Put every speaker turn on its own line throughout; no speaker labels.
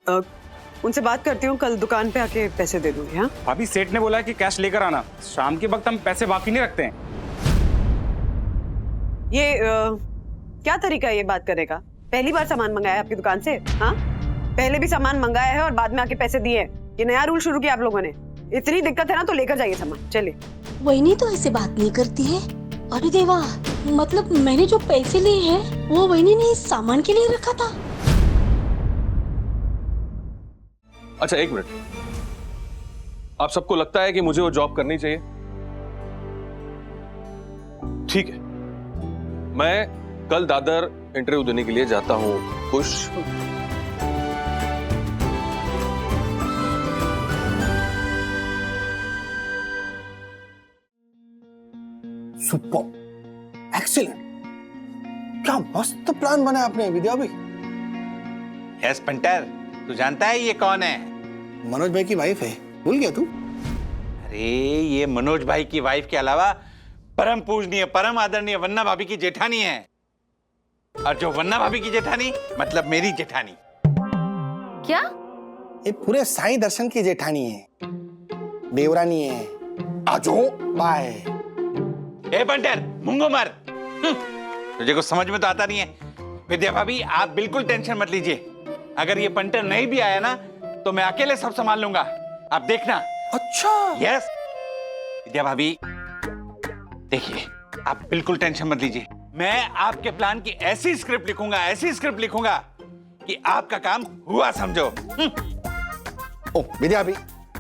उनसे बात करती हूँ, कल दुकान पे आके पैसे दे दूंगी। हाँ
भाभी, सेठ ने बोला है कि कैश लेकर आना, शाम के वक्त हम पैसे बाकी नहीं रखते हैं।
ये क्या तरीका है ये बात करने का? पहली बार सामान मंगाया है आपकी दुकान से? हाँ, पहले भी सामान मंगाया है और बाद में आके पैसे दिए हैं। ये नया रूल शुरू किया आप लोगों ने। इतनी दिक्कत है ना तो लेकर जाइए सामान, चलिए।
वही तो ऐसे बात नहीं करती है। अरे देवा, मतलब मैंने जो पैसे लिए हैं वो वही ने इस सामान के लिए रखा था।
अच्छा, एक मिनट। आप सबको लगता है कि मुझे वो जॉब करनी चाहिए? ठीक है, मैं कल दादर इंटरव्यू देने के लिए जाता हूं। खुश?
सुपर, एक्सीलेंट, क्या मस्त प्लान बना आपने विद्या भाई।
यस पंटर, तू जानता है ये कौन है?
मनोज भाई की वाइफ है, भूल गया तू?
अरे ये मनोज भाई की वाइफ के अलावा परम पूजनीय, परम आदरणीय वन्ना भाभी की जेठानी है। और जो वन्ना भाभी की जेठानी मतलब मेरी जेठानी।
क्या?
ये पूरे साईं दर्शन की जेठानी है, देवरानी है। आजो बाय।
ए पंटर, मुंगो मर। तुझे कुछ समझ में तो आता नहीं है। विद्या भाभी, आप बिल्कुल टेंशन मत लीजिए। अगर ये पंटर नहीं भी आया ना तो मैं अकेले सब संभाल लूंगा, आप देखना।
अच्छा।
यस विद्या भाभी, देखिए आप बिल्कुल टेंशन मत लीजिए। मैं आपके प्लान की ऐसी स्क्रिप्ट लिखूंगा, ऐसी स्क्रिप्ट लिखूंगा कि आपका काम हुआ समझो।
ओ विद्या भाई,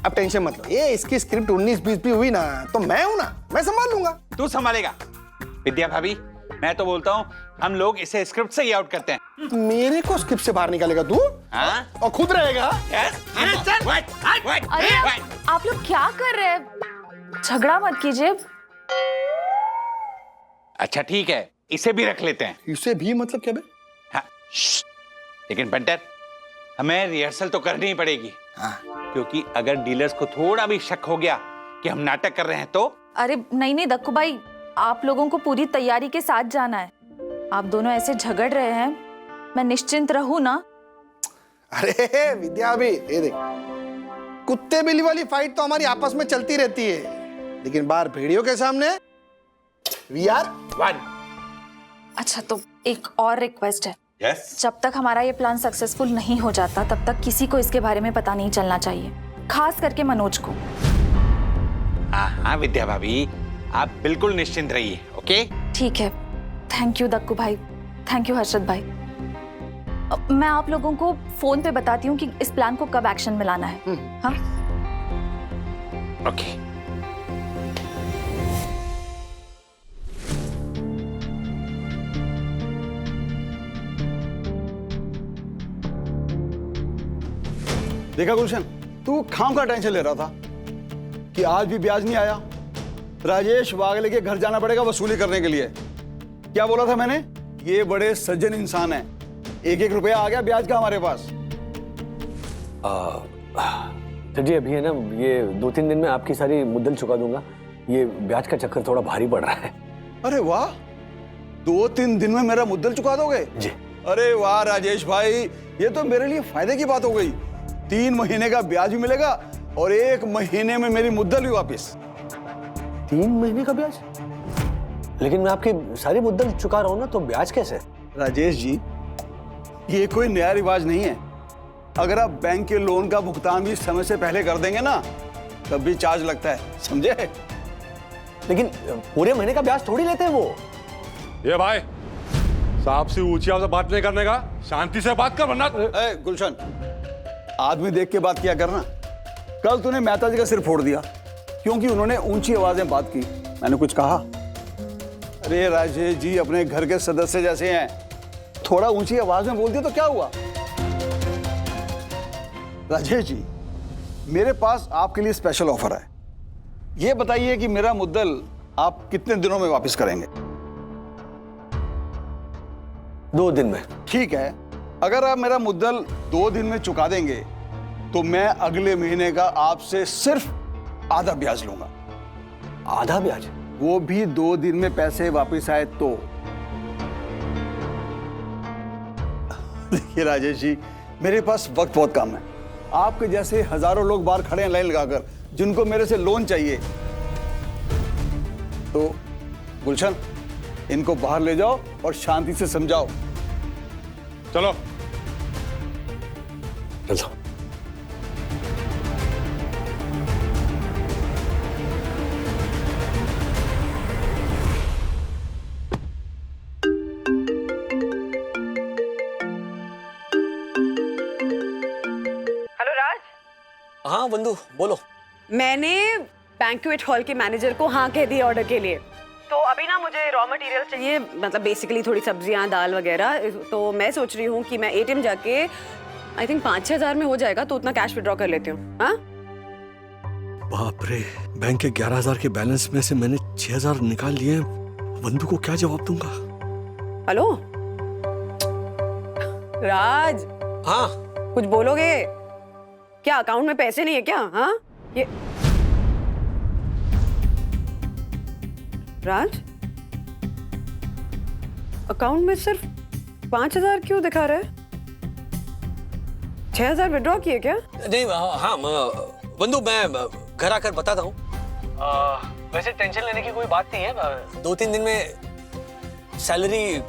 अब टेंशन मत लो। ये इसकी स्क्रिप्ट 19-20 भी हुई ना तो मैं हूं ना, मैं संभाल लूंगा।
तू संभालेगा? विद्या भाभी, मैं तो बोलता हूं हम लोग इसे स्क्रिप्ट से ही आउट करते हैं।
मेरे को स्क्रिप्ट से बाहर निकालेगा तू?
हाँ?
और खुद रहेगा?
अरे आप लोग क्या कर रहे हैं? झगड़ा मत कीजिए।
अच्छा ठीक है, इसे भी रख लेते हैं।
इसे भी मतलब क्या बे?
हाँ, लेकिन पंटर, हमें रिहर्सल तो करनी ही पड़ेगी।
हाँ।
क्योंकि अगर डीलर्स को थोड़ा भी शक हो गया कि हम नाटक कर रहे हैं तो।
अरे नहीं दक्कू भाई, आप लोगों को पूरी तैयारी के साथ जाना है। आप दोनों ऐसे झगड़ रहे हैं, मैं निश्चिंत रहूं ना?
अरे विद्या भी, ये देख, कुत्ते बिल्ली वाली फाइट तो हमारी आपस में चलती रहती है, लेकिन बाहर भेड़ियों के सामने वी आर
वन।
अच्छा, तो एक और रिक्वेस्ट है।
यस।
जब तक हमारा ये प्लान सक्सेसफुल नहीं हो जाता तब तक किसी को इसके बारे में पता नहीं चलना चाहिए, खास करके मनोज को।
हाँ विद्या भाभी, आप बिल्कुल निश्चिंत रहिए। ओके
ठीक है। थैंक यू दक्कू भाई, थैंक यू हर्षद भाई। मैं आप लोगों को फोन पे बताती हूँ कि इस प्लान को कब एक्शन में लाना है। हाँ?
ओके।
देखा गुलशन, तू खाम का टेंशन ले रहा था कि आज भी ब्याज नहीं आया। राजेश वागले के घर जाना पड़ेगा वसूली करने के लिए। क्या बोला था मैंने? ये बड़े सज्जन इंसान हैं। 1-1 रुपया आ गया ब्याज का हमारे पास।
सर जी, अभी है ना, ये 2-3 दिन में आपकी सारी मुद्दल चुका दूंगा। ये ब्याज का चक्कर थोड़ा भारी पड़ रहा है।
अरे वाह, 2-3 दिन में मेरा मुद्दल चुका दोगे?
जी।
अरे वाह राजेश भाई, ये तो मेरे लिए फायदे की बात हो गई। 3 महीने का ब्याज भी मिलेगा और 1 महीने में मेरी मुद्दल भी वापिस।
3 महीने का ब्याज? लेकिन मैं आपकी सारी मुद्दल चुका रहा हूं ना, तो ब्याज कैसे?
राजेश जी, ये कोई नया रिवाज नहीं है। अगर आप बैंक के लोन का भुगतान भी समय से पहले कर देंगे ना, तब भी चार्ज लगता है, समझे?
लेकिन पूरे महीने का ब्याज थोड़ी लेते हैं वो।
ये भाई, साहब से ऊंची आवाज से बात नहीं करने का, शांति से बात कर वरना।
गुलशन, आदमी देख के बात किया करना। कल तूने मेहता जी का सिर फोड़ दिया क्योंकि उन्होंने ऊंची आवाज में बात की। मैंने कुछ कहा? अरे राजेश जी अपने घर के सदस्य जैसे हैं, थोड़ा ऊंची आवाज में बोल दिया तो क्या हुआ? राजेश जी, मेरे पास आपके लिए स्पेशल ऑफर है। ये बताइए कि मेरा मुद्दल आप कितने दिनों में वापस करेंगे?
2 दिन में।
ठीक है, अगर आप मेरा मुद्दल 2 दिन में चुका देंगे तो मैं अगले महीने का आपसे सिर्फ आधा ब्याज लूंगा।
आधा ब्याज?
वो भी 2 दिन में पैसे वापस आए तो। देखिए राजेश जी, मेरे पास वक्त बहुत कम है। आपके जैसे हजारों लोग बाहर खड़े हैं लाइन लगाकर, जिनको मेरे से लोन चाहिए। तो गुलशन, इनको बाहर ले जाओ और शांति से समझाओ।
चलो
चलो।
हेलो राज,
हाँ बंधु बोलो।
मैंने बैंक्वेट हॉल के मैनेजर को हाँ कह दिया ऑर्डर के लिए। तो अभी ना मुझे रॉ मटेरियल चाहिए, मतलब बेसिकली थोड़ी सब्जियां, दाल वगैरह। तो मैं सोच रही हूँ कि मैं एटीएम जाके आई थिंक 5-6 हजार में हो जाएगा, तो उतना कैश विड्रॉ कर लेती हूँ। हाँ
बाप रे, बैंक के 11,000 के बैलेंस में से मैंने 6,000 निकाल लिए। बंधु को क्या जवाब दूंगा?
हेलो राज,
हाँ
कुछ बोलोगे क्या? अकाउंट में पैसे नहीं है क्या? हाँ ये राज, अकाउंट में सिर्फ 5,000 क्यों दिखा रहा है? 6,000 विड्रॉ किए क्या?
नहीं, हाँ बंधु, मैं घर आकर बताता हूँ। वैसे टेंशन लेने की कोई बात नहीं है। 2-3 दिन में सैलरी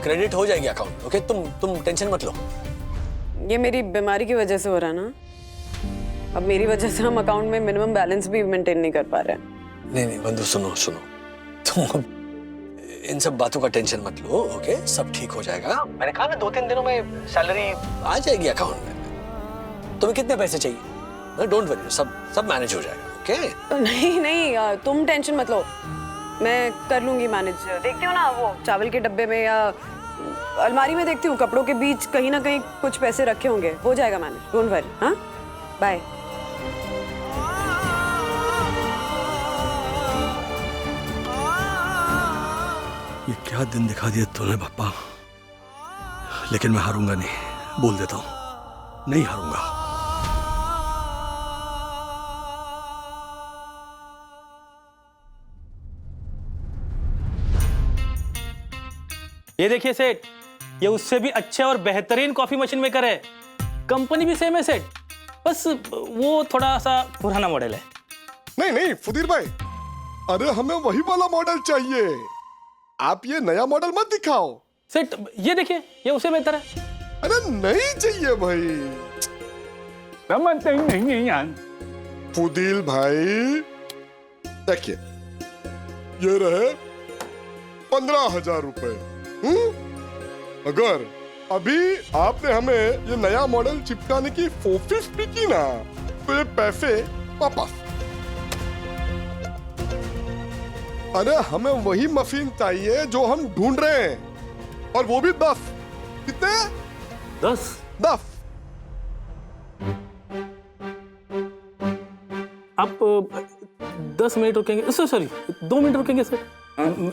क्रेडिट हो जाएगी अकाउंट। ओके, तुम टेंशन मत लो।
ये मेरी बीमारी की वजह से हो रहा है ना। अब मेरी वजह से हम अकाउंट में मिनिमम बैलेंस भी मेंटेन नहीं कर पा रहे हैं।
नहीं बंधु, सुनो तुम अब इन सब बातों का टेंशन मत लो। ओके, सब ठीक हो जाएगा। मैंने कहा ना 2-3 दिनों में सैलरी आ जाएगी अकाउंट में। तुम्हें कितने पैसे चाहिए? डोंट वरी, सब मैनेज हो जाएगा। ओके
नहीं, तुम टेंशन मत लो, मैं कर लूंगी मैनेज। देखती हूँ ना वो चावल के डब्बे में या अलमारी में देखती हूँ, कपड़ों के बीच कहीं ना कहीं कुछ पैसे रखे होंगे, हो जाएगा मैनेज। Don't worry. हाँ, बाय।
ये क्या दिन दिखा दिया तूने पापा। लेकिन मैं हारूंगा नहीं, बोल देता हूं, नहीं हारूंगा।
ये देखिए सेठ, ये उससे भी अच्छे और बेहतरीन कॉफी मशीन मेकर है। कंपनी भी सेम है सेठ, बस वो थोड़ा सा पुराना मॉडल है।
नहीं फुदीर भाई, अरे हमें वही वाला मॉडल चाहिए। आप ये नया मॉडल मत दिखाओ।
सेठ ये देखिए, ये उससे बेहतर है।
अरे नहीं चाहिए भाई।
समझते ही नहीं है यार।
फुदील भाई देखिए, ये रहे 15,000 रुपए। अगर अभी आपने हमें ये नया मॉडल चिपकाने की कोशिश भी की ना, तो ये पैसे वापस। अरे हमें वही मशीन चाहिए जो हम ढूंढ रहे हैं, और वो भी 10। कितने?
10। आप 10 मिनट रुकेंगे? सॉरी 2 मिनट रुकेंगे सर।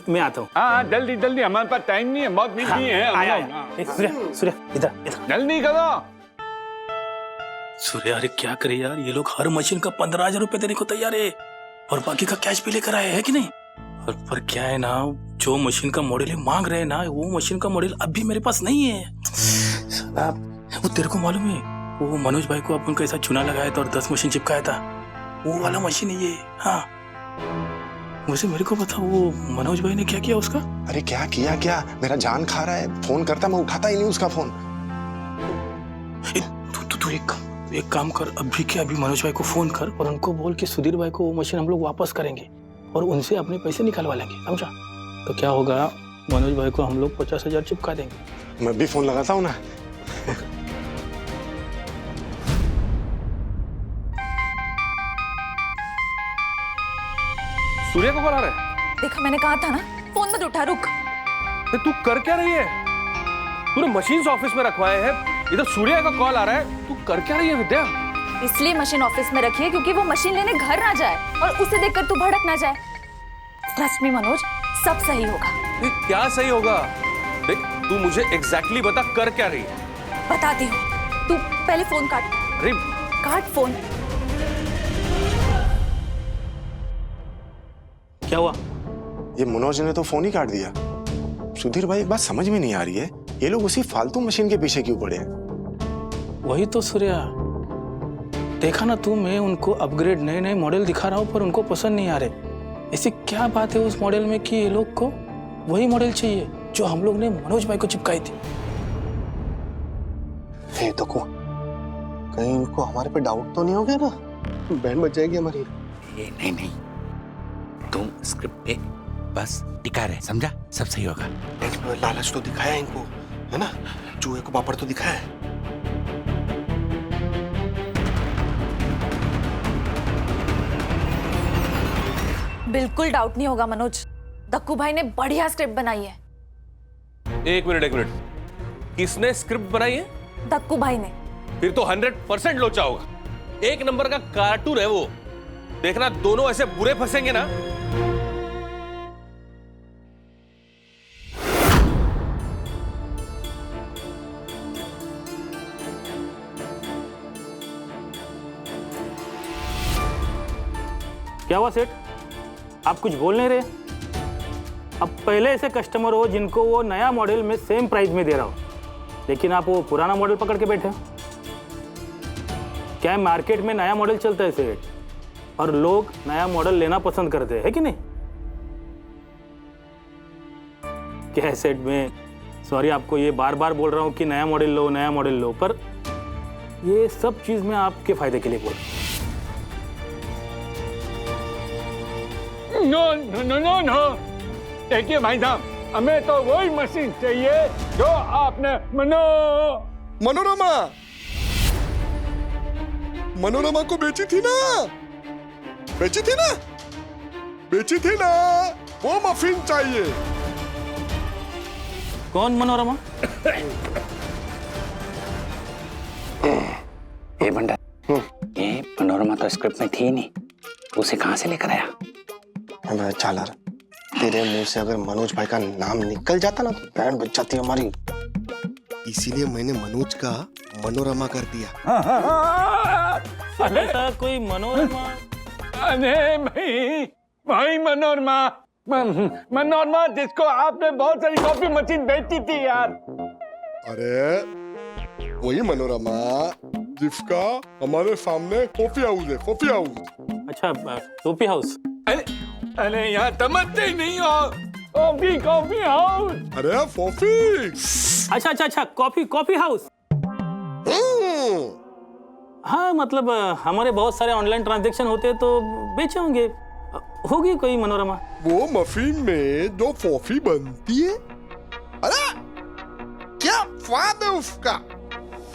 मैं आता हूँ।
हाँ जल्दी, हमारे पास टाइम नहीं है, बहुत बिजी है।
आया। सूर्य इधर
जल्दी करो।
सूर्य, अरे क्या करे यार, ये लोग हर मशीन का 15,000 रुपए देने को तैयार है और बाकी का कैश भी लेकर आए हैं कि नहीं। पर क्या है ना, जो मशीन का मॉडल मांग रहे हैं ना, वो मशीन का मॉडल अभी मेरे पास नहीं है। वो तेरे को मालूम है, वो मनोज भाई को अपन कैसा चुना लगाया था और 10 मशीन चिपकाया था, वो वाला मशीन है ये। हाँ, वैसे मेरे को बता, वो मनोज भाई ने क्या किया उसका?
अरे क्या किया, क्या मेरा जान खा रहा है। फोन करता, मैं उठाता ही नहीं उसका फोन।
तू एक काम कर, अभी के अभी मनोज भाई को फोन कर और उनको बोल कि सुधीर भाई को वो मशीन हम लोग वापस करेंगे और उनसे अपने पैसे निकलवा लेंगे, समझा? तो क्या होगा, मनोज भाई को हम लोग 50,000 चिपका देंगे।
मैं भी फोन लगाता हूँ ना।
सूर्य को कॉल आ रहा है?
देखा, मैंने कहा था ना, फोन मत उठा, रुक।
तू कर क्या रही है? तूने मशीन ऑफिस में रखवाए हैं, इधर सूर्य का कॉल आ रहा है। तू कर क्या रही है विद्या?
इसलिए मशीन ऑफिस में रखी है क्योंकि वो मशीन लेने घर ना जाए और उसे देखकर तू भड़क ना जाए। ट्रस्ट मी मनोज, सब सही होगा।
क्या सही होगा? देख, तू मुझे एग्जैक्टली बता, कर क्या रही है?
बताती हूँ, तू पहले फोन काट।
अरे
काट फोन।
क्या हुआ?
ये मनोज ने तो फोन ही काट दिया। सुधीर भाई, एक बात समझ में नहीं आ रही है, ये लोग उसी फालतू मशीन के पीछे क्यों पड़े हैं?
वही तो सूर्या, देखा ना तू, मैं उनको अपग्रेड नए नए मॉडल दिखा रहा हूँ पर उनको पसंद नहीं आ रहे। ऐसी क्या बात है उस मॉडल में कि ये लोग को वही मॉडल चाहिए जो हम लोग ने मनोज भाई को चिपकाई थी।
हे तो को कहीं इनको हमारे पे डाउट तो नहीं हो गया ना? बैंड बच जाएगी हमारी।
नहीं नहीं, तुम स्क्रिप्ट पे बस टिका रहे, समझा? सब सही होगा।
लालच तो दिखाया इनको, है ना? चूहे को पापड़ तो दिखाया है।
बिल्कुल डाउट नहीं होगा मनोज, दक्कू भाई ने बढ़िया स्क्रिप्ट बनाई है।
एक मिनट, किसने स्क्रिप्ट बनाई है?
दक्कू भाई ने।
फिर तो 100% लोचा होगा। एक नंबर का कार्टून है वो। देखना दोनों ऐसे बुरे फंसेंगे ना।
क्या हुआ सेठ, आप कुछ बोल नहीं रहे? अब पहले ऐसे कस्टमर हो जिनको वो नया मॉडल में सेम प्राइस में दे रहा हो, लेकिन आप वो पुराना मॉडल पकड़ के बैठे हो। क्या है, मार्केट में नया मॉडल चलता है सेठ, और लोग नया मॉडल लेना पसंद करते हैं कि नहीं? क्या है सेठ, मैं सॉरी आपको ये बार बार बोल रहा हूँ कि नया मॉडल लो नया मॉडल लो, पर ये सब चीज़ मैं आपके फायदे के लिए बोल रहा हूँ।
नो, देखिए भाई साहब, हमें तो वही मशीन चाहिए जो आपने
मनोरमा को बेची थी ना, वो मफिन चाहिए।
कौन मनोरमा?
ये बंडा, ये मनोरमा तो स्क्रिप्ट में थी नहीं, उसे कहाँ से लेकर आया?
चालर, तेरे मुंह से अगर मनोज भाई का नाम निकल जाता ना तो बैंड बच जाती हमारी। इसीलिए मैंने मनोज का मनोरमा कर दिया।
ऐसा कोई मनोरमा?
अरे भाई मनोरमा जिसको आपने बहुत सारी कॉफी मशीन बेची थी यार।
अरे वही मनोरमा जिसका हमारे सामने कॉफी हाउस है, कॉफी हाउस।
अच्छा, कॉफी हाउस।
अरे यहाँ समझते ही नहीं हो, कॉफी हाउस।
अरे कॉफी।
अच्छा, कॉफी हाउस। हाँ, मतलब हमारे बहुत सारे ऑनलाइन ट्रांजैक्शन होते हैं तो बेचे होंगे, होगी कोई मनोरमा।
वो मफिन में जो कॉफी बनती है, अरे क्या स्वाद है उसका।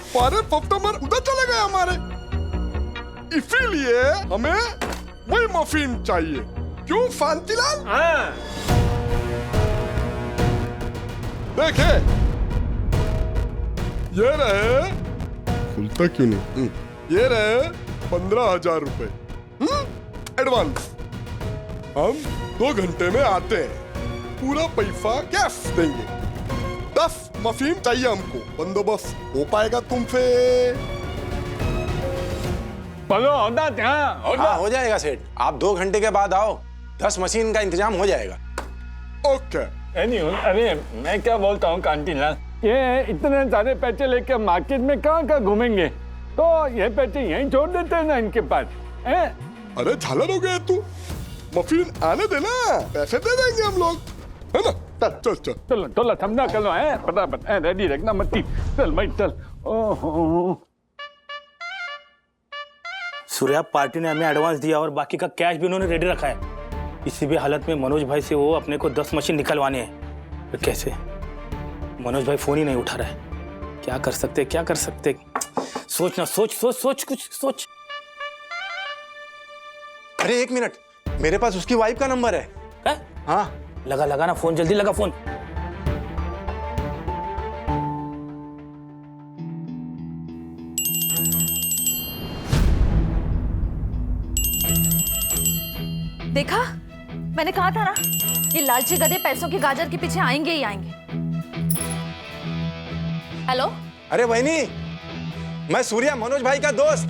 सारे कस्टमर उधर चले गए हमारे, इसीलिए हमें वही मफिन चाहिए। क्यों शांतिलाल? देखे, ये रहे, खुलता क्यों नहीं? ये रहे 15,000 रुपए एडवांस। हम 2 घंटे में आते हैं, पूरा पैसा कैश देंगे। 10 मफिन चाहिए हमको, बंदोबस्त हो पाएगा तुमसे?
हाँ, हो जाएगा सेठ, आप 2 घंटे के बाद आओ, 10 मशीन का इंतजाम हो जाएगा।
ओके।
अरे मैं क्या बोलता हूँ कांटीलाल, ये इतने सारे पैसे लेकर मार्केट में कहाँ घूमेंगे, तो ये पैसे यहीं छोड़ देते हैं ना इनके पास।
अरे झालर हो गया तू, मफिन आने देना, पैसे दे देंगे हम लोग, है ना?
चलो समझा कर लो, फटाफट रेडी रखना मत। चल भाई चल। ओहो,
सूर्या पार्टी ने हमें एडवांस दिया और बाकी का कैश भी उन्होंने रेडी रखा है। इसी भी हालत में मनोज भाई से वो अपने को 10 मशीन निकलवाने हैं, तो कैसे? मनोज भाई फोन ही नहीं उठा रहा है, क्या कर सकते? सोच कुछ सोच।
अरे 1 मिनट, मेरे पास उसकी वाइफ का नंबर है। हाँ,
लगा ना फोन, जल्दी लगा फोन।
देखा, मैंने कहा था ना, ये लालची गधे पैसों के गाजर के पीछे आएंगे ही आएंगे। हेलो।
अरे बहनी, मैं सूर्या, मनोज भाई का दोस्त।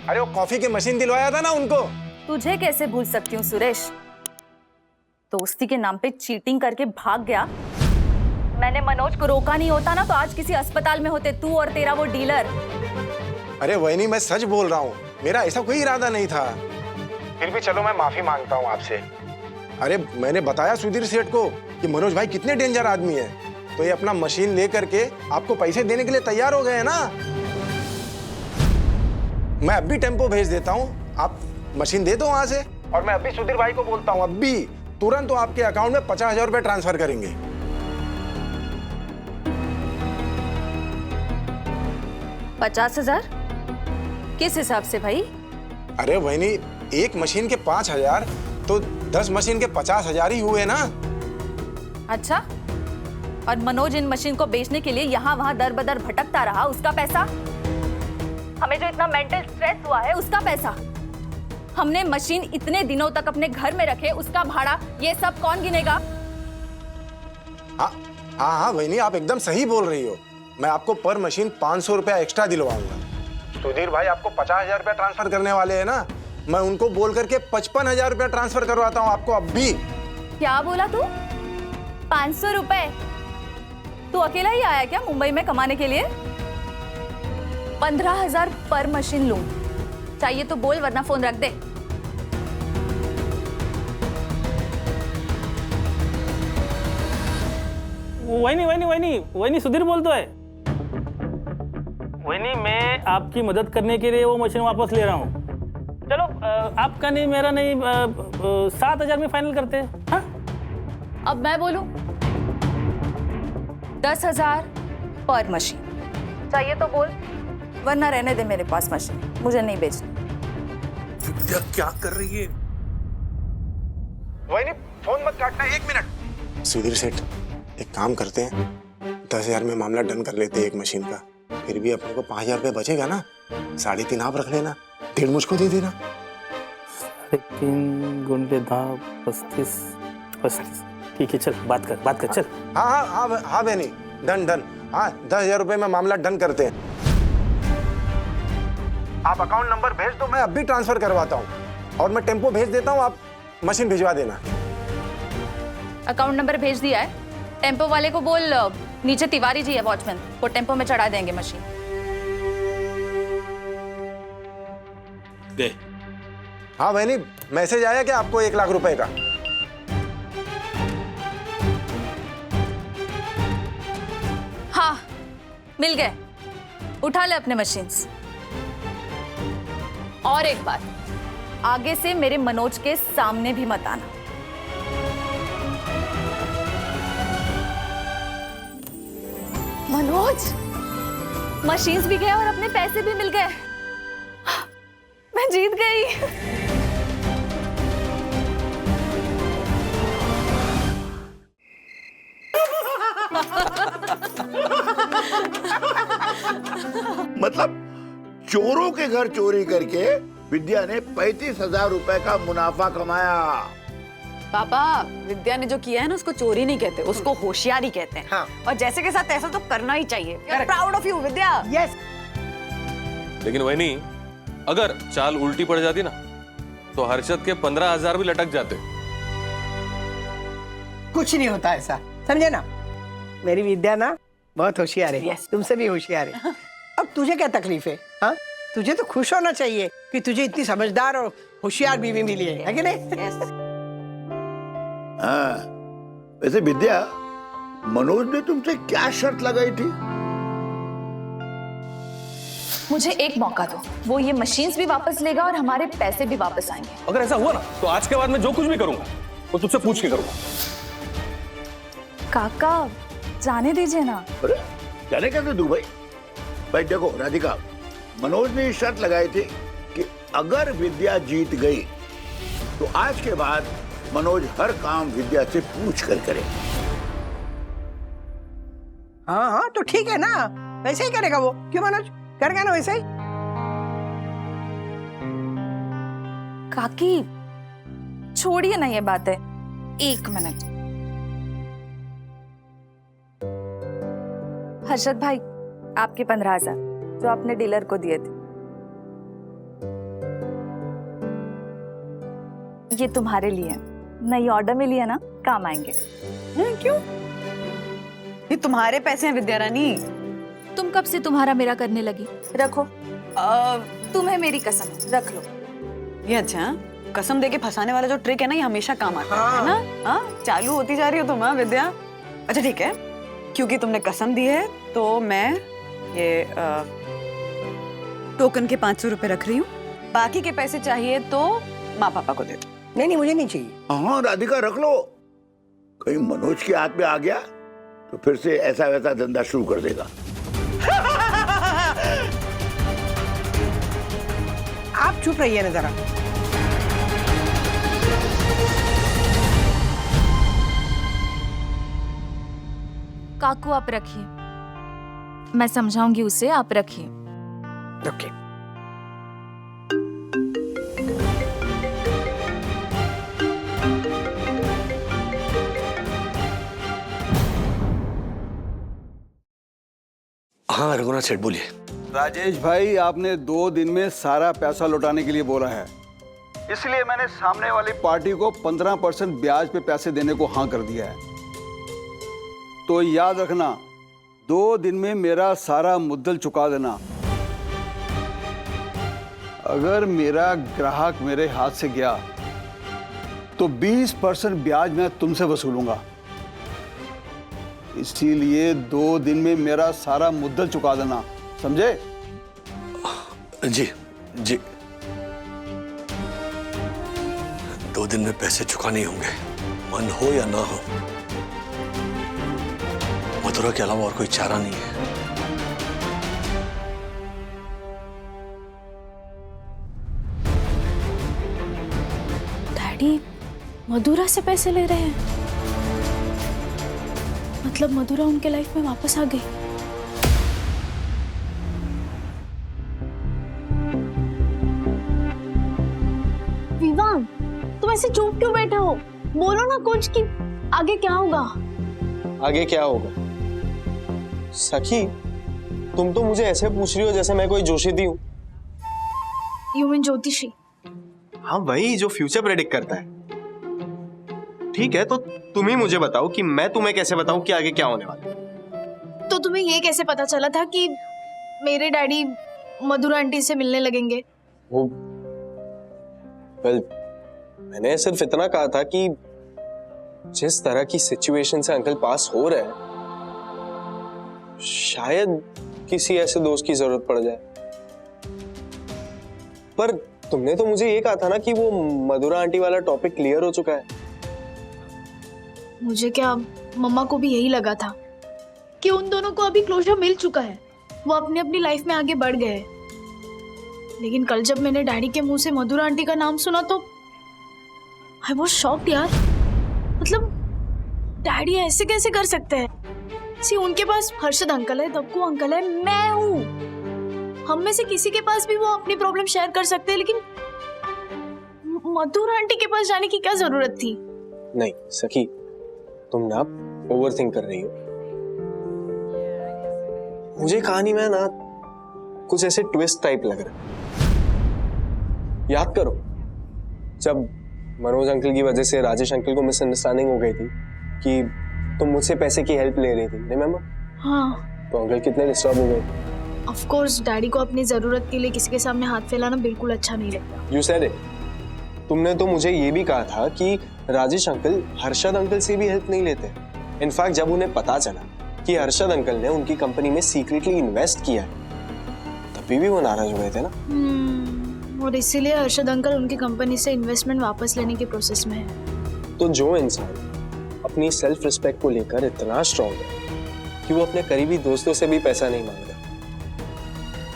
अरे वो कॉफी की मशीन दिलवाया था ना उनको।
तुझे कैसे भूल सकती हूँ सुरेश, दोस्ती के नाम पे चीटिंग करके भाग गया मैंने मनोज को रोका नहीं होता ना तो आज किसी अस्पताल में होते तू और तेरा वो डीलर।
अरे वही नहीं, मैं सच बोल रहा हूँ, मेरा ऐसा कोई इरादा नहीं था। फिर भी चलो मैं माफी मांगता हूँ आपसे। अरे मैंने बताया सुधीर सेठ को कि मनोज भाई कितने डेंजर आदमी है, तो ये अपना मशीन लेकर के आपको पैसे देने के लिए तैयार हो गए हैं ना। मैं अभी टेम्पो भेज देता हूँ, आप मशीन दे दो वहां से, और मैं अभी सुधीर भाई को बोलता हूँ अभी तुरंत वो आपके अकाउंट में 50,000 रुपए ट्रांसफर करेंगे।
50,000? किस हिसाब से भाई?
अरे वही एक मशीन के 5,000 तो 10 मशीन के 50,000 ही हुए ना।
अच्छा, और मनोज इन मशीन को बेचने के लिए यहाँ वहाँ दर बदर भटकता रहा, उसका पैसा? हमें जो इतना मेंटल स्ट्रेस हुआ है उसका पैसा? हमने मशीन इतने दिनों तक अपने घर में रखे, उसका भाड़ा, ये सब कौन गिनेगा?
हाँ वही आप एकदम सही बोल रही हो। मैं आपको पर मशीन 500 रुपया एक्स्ट्रा दिलवाऊंगा। सुधीर भाई आपको 50,000 रुपया ट्रांसफर करने वाले हैं ना, मैं उनको बोल करके 55,000 रुपया ट्रांसफर करवाता हूँ आपको अभी।
क्या बोला तू? 500 रुपए? तू अकेला ही आया क्या मुंबई में कमाने के लिए? 15,000 पर मशीन लूं, चाहिए तो बोल वरना फोन रख दे।
वही सुधीर बोलतो है। वही मैं आपकी मदद करने के लिए वो मशीन वापस ले रहा हूँ। चलो आपका नहीं मेरा नहीं, 7,000 में फाइनल करते हैं। हाँ?
अब मैं बोलूं 10,000 पर मशीन, चाहिए तो बोल वरना रहने दे मेरे पास मशीन, मुझे नहीं बेचनी।
क्या कर रही है?
वही नहीं, फोन मत काटना, 1 मिनट। सुधीर सेठ एक काम करते हैं, 10,000 में मामला डन कर लेते हैं एक मशीन का, फिर भी अपने को 5,000 रुपये बचेगा ना, 3.5 आप रख लेना, 1.5 मुझको दे देना।
3 गुंडे 10, 35। ठीक है चल बात कर चल।
हाँ बहनी, डन। हाँ 10,000 रुपये में मामला डन करते हैं। आप अकाउंट नंबर भेज दो, मैं अभी ट्रांसफर करवाता हूँ, और मैं टेम्पो भेज देता हूँ, आप मशीन भिजवा देना।
अकाउंट नंबर भेज दिया है, टेम्पो वाले को बोल नीचे तिवारी जी है वॉचमैन, वो टेम्पो में चढ़ा देंगे मशीन।
दे।
हाँ बहनी, मैसेज आया क्या आपको 1 लाख रुपए का?
हाँ मिल गए, उठा ले अपने मशीन्स। और एक बात, आगे से मेरे मनोज के सामने भी मत आना। मनोज, मशीन्स भी गए और अपने पैसे भी मिल गए, मैं जीत गई।
मतलब चोरों के घर चोरी करके विद्या ने 35,000 रुपए का मुनाफा कमाया।
पापा, विद्या ने जो किया है ना उसको चोरी नहीं कहते, उसको होशियारी कहते हैं। हाँ। और जैसे के साथ ऐसा तो करना ही चाहिए। Proud of you Vidya. Yes.
लेकिन वही नहीं, अगर चाल उल्टी पड़ जाती ना तो हर्षद के 15,000 भी लटक जाते।
कुछ नहीं होता ऐसा, समझे ना? मेरी विद्या ना बहुत होशियार है। तुमसे भी होशियार है। अब तुझे क्या तकलीफ है? हाँ, तुझे तो खुश होना चाहिए कि तुझे इतनी समझदार और होशियार बीवी मिली है कि नहीं?
हाँ, वैसे विद्या, मनोज ने तुमसे क्या शर्त लगाई थी?
मुझे एक मौका दो, वो ये मशीन्स भी वापस लेगा और हमारे पैसे भी वापस आएंगे।
अगर ऐसा हुआ ना तो आज के बाद मैं जो कुछ भी करूंगा वो तुझसे पूछ के करूंगा।
काका जाने दीजिए ना।
अरे जाने कैसे दूं भाई? भाई देखो राधिका, मनोज ने शर्त लगाई थी कि अगर विद्या जीत गई तो आज के बाद मनोज हर काम विद्या से पूछ कर करे।
हाँ तो ठीक है ना, वैसे ही करेगा वो। क्यों मनोज, करेगा ना वैसे ही।
काकी छोड़िए ना ये बातें, 1 मिनट। हर्षद भाई, आपके 15,000 जो आपने डीलर को दिए थे, ये तुम्हारे लिए नई ऑर्डर मिली है ना, काम आएंगे।
क्यों?
ये तुम्हारे पैसे हैं विद्या रानी।
तुम कब से तुम्हारा मेरा करने लगी? रखो। तुम्हें मेरी कसम, रख लो।
ये अच्छा हाँ? कसम देके फंसाने वाला जो ट्रिक है ना, ये हमेशा काम आता है ना? हाँ, चालू होती जा रही हो तुम हाँ विद्या। अच्छा ठीक है, क्योंकि तुमने कसम दी है तो मैं ये टोकन के 500 रुपए रख रही हूँ। बाकी के पैसे चाहिए तो माँ पापा को दे दो।
नहीं मुझे नहीं चाहिए।
हाँ राधिका रख लो, कहीं मनोज के हाथ में आ गया तो फिर से ऐसा वैसा धंधा शुरू कर देगा।
आप चुप रहिए ना जरा।
काकू आप रखिए, मैं समझाऊंगी उसे, आप रखिए।
ओके।
हाँ रघुनाथ सेठ बोलिए।
राजेश भाई, आपने 2 दिन में सारा पैसा लौटाने के लिए बोला है, इसलिए मैंने सामने वाली पार्टी को 15% ब्याज पे पैसे देने को हाँ कर दिया है। तो याद रखना, 2 दिन में मेरा सारा मुद्दल चुका देना। अगर मेरा ग्राहक मेरे हाथ से गया तो 20% ब्याज मैं तुमसे वसूलूंगा। इसीलिए 2 दिन में मेरा सारा मुद्दल चुका देना, समझे?
जी जी, 2 दिन में पैसे चुकाने होंगे, मन हो या ना हो। मथुरा के अलावा और कोई चारा नहीं है।
डैडी मधुरा से पैसे ले रहे हैं, मतलब मधुरा उनके लाइफ में वापस आ गई। विवान, तुम ऐसे चुप क्यों बैठे हो? बोलो ना कुछ कि आगे क्या होगा।
आगे क्या होगा? सखी, तुम तो मुझे ऐसे पूछ रही हो जैसे मैं कोई जोशिदी हूँ।
यू मीन ज्योतिषी?
हाँ वही जो फ्यूचर प्रेडिक्ट करता है। ठीक है, तो तुम ही मुझे बताओ कि मैं तुम्हें कैसे बताऊं कि आगे क्या होने वाला है।
तो तुम्हें ये कैसे पता चला था कि मेरे डैडी मधुरा आंटी से मिलने लगेंगे?
वो वेल, मैंने सिर्फ इतना कहा था कि जिस तरह की सिचुएशन से अंकल पास हो रहे हैं, शायद किसी ऐसे दोस्त की जरूरत पड़ जाए। पर तुमने तो मुझे ये कहा था ना कि वो मधुरा आंटी वाला टॉपिक क्लियर हो चुका है।
मुझे क्या, मम्मा को भी यही लगा था कि उन दोनों को अभी क्लोजर मिल चुका है, वो अपनी अपनी लाइफ में आगे बढ़ गए। लेकिन कल जब मैंने डैडी के मुंह से मधुरा आंटी का नाम सुना तो आई वाज शॉक्ड यार। मतलब डैडी ऐसे कैसे कर सकते हैं? सी, उनके पास हर्षद अंकल है, दक्कू अंकल है, मैं हूँ। हम में से किसी के पास भी वो अपनी प्रॉब्लम शेयर कर सकते हैं, लेकिन मधुरा आंटी के पास जाने की क्या जरूरत थी?
नहीं सखी, तुम ना ओवरथिंक कर रही हो। मुझे कहानी में ना कुछ ऐसे ट्विस्ट टाइप लग रहा है। याद करो, जब मनोज अंकल की वजह से राजेश अंकल को मिसअंडरस्टैंडिंग हो गई थी कि तुम मुझसे पैसे की हेल्प ले रही थी, रिमेम्बर?
हाँ।
तो अंकल कितने डिस्टर्ब हो गए।
ऑफ कोर्स डैडी को अपनी जरूरत के लिए किसी के सामने हाथ फैलाना बिल्कुल अच्छा नहीं लगता।
You said it. तुमने तो मुझे ये भी कहा था कि राजेश अंकल हर्षद अंकल से भी हेल्प नहीं लेते। इनफैक्ट जब उन्हें पता चला कि हर्षद अंकल ने उनकी कंपनी में सीक्रेटली इन्वेस्ट किया है, तभी भी वो नाराज हो गए थे ना।
और इसीलिए हर्षद अंकल उनकी कंपनी से इन्वेस्टमेंट वापस लेने के प्रोसेस में है।
तो जो इंसान अपनी सेल्फ रिस्पेक्ट को लेकर इतना स्ट्रांग है कि वो अपने करीबी दोस्तों से भी पैसा नहीं मांगता,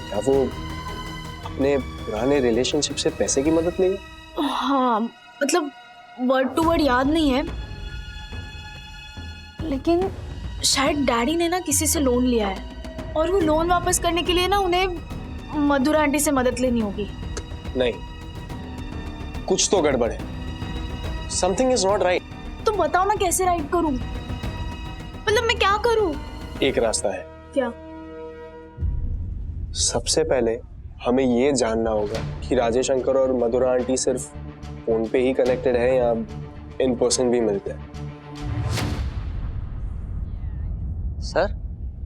क्या वो अपने पुराने रिलेशनशिप से पैसे की मदद लेगा?
हाँ, मतलब वर्ड टू वर्ड याद नहीं है, लेकिन शायद डैडी ने ना किसी से लोन लिया है और वो लोन वापस करने के लिए ना उन्हें मधुरा आंटी से मदद लेनी होगी।
नहीं, कुछ तो गड़बड़ है। Something is not right.
तुम बताओ ना कैसे राइट करूं? मतलब मैं क्या करूं?
एक रास्ता है।
क्या?
सबसे पहले हमें ये जानना होगा कि राजेश अंकल और मधुरा आंटी सिर्फ फोन पे ही कनेक्टेड है या इन पर्सन भी मिलते हैं।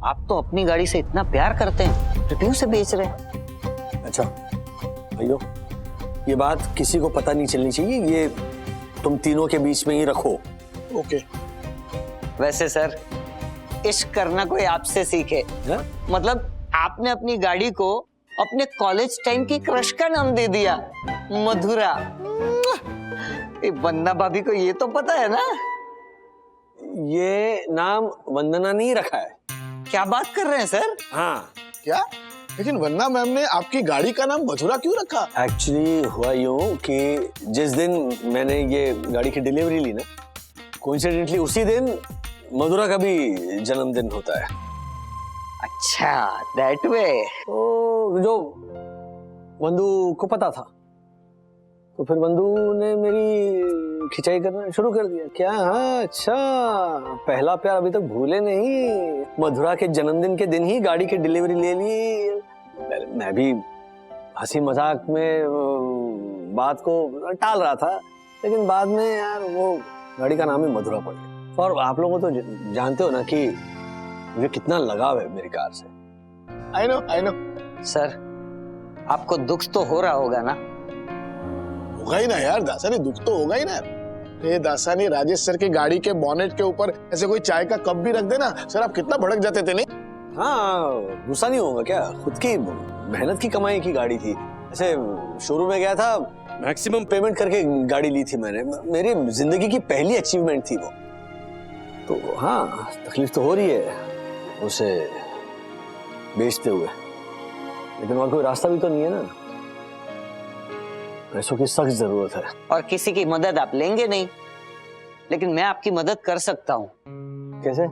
आप तो अपनी गाड़ी से इतना प्यार करते हैं, फिर भी उसे बेच रहे हैं।
अच्छा भैया, ये बात किसी को पता नहीं चलनी चाहिए, ये तुम तीनों के बीच में ही रखो। ओके।
वैसे सर, इश्क करना कोई आपसे सीखे। मतलब आपने अपनी गाड़ी को अपने कॉलेज टाइम की क्रश का नाम दे दिया, मधुरा। वंदना भाभी को ये तो पता है ना?
ये नाम वंदना नहीं रखा है।
क्या बात कर रहे हैं सर?
हाँ।
क्या? लेकिन वंदना मैम ने आपकी गाड़ी का नाम मधुरा क्यों रखा?
एक्चुअली हुआ यूं कि जिस दिन मैंने ये गाड़ी की डिलीवरी ली ना, कोइंसिडेंटली उसी दिन मधुरा का भी जन्मदिन होता है।
अच्छा, दैट वे।
तो जो वंदू को पता था, तो फिर वंदू ने मेरी खिंचाई करना शुरू कर दिया। क्या? हाँ, अच्छा, पहला प्यार अभी तक भूले नहीं, मधुरा के जन्मदिन के दिन ही गाड़ी की डिलीवरी ले ली। मैं भी हंसी मजाक में बात को टाल रहा था, लेकिन बाद में यार वो गाड़ी का नाम ही मधुरा पड़ गया। और आप लोगों तो जानते हो ना कि मुझे कितना लगाव है मेरी कार से।
I know.
सर, आपको दुख तो हो रहा होगा ना?
होगा ही ना यार दासानी, दुख तो होगा ही ना। ये दासानी, राजेश सर की गाड़ी के बॉनेट के ऊपर ऐसे कोई चाय का कप भी रख देना, सर आप कितना भड़क जाते थे नहीं?
हाँ, गुस्सा नहीं होगा क्या? खुद की मेहनत की कमाई की गाड़ी थी। ऐसे शोरूम में गया था, मैक्सिमम पेमेंट करके गाड़ी ली थी मैंने। मेरी जिंदगी की पहली अचीवमेंट थी वो। तो हाँ, तकलीफ तो हो रही है उसे बेचते हुए, लेकिन और कोई रास्ता भी तो नहीं है ना। पैसों की सख्त जरूरत है।
और किसी की मदद आप लेंगे नहीं, लेकिन मैं आपकी मदद कर सकता हूँ।
कैसे?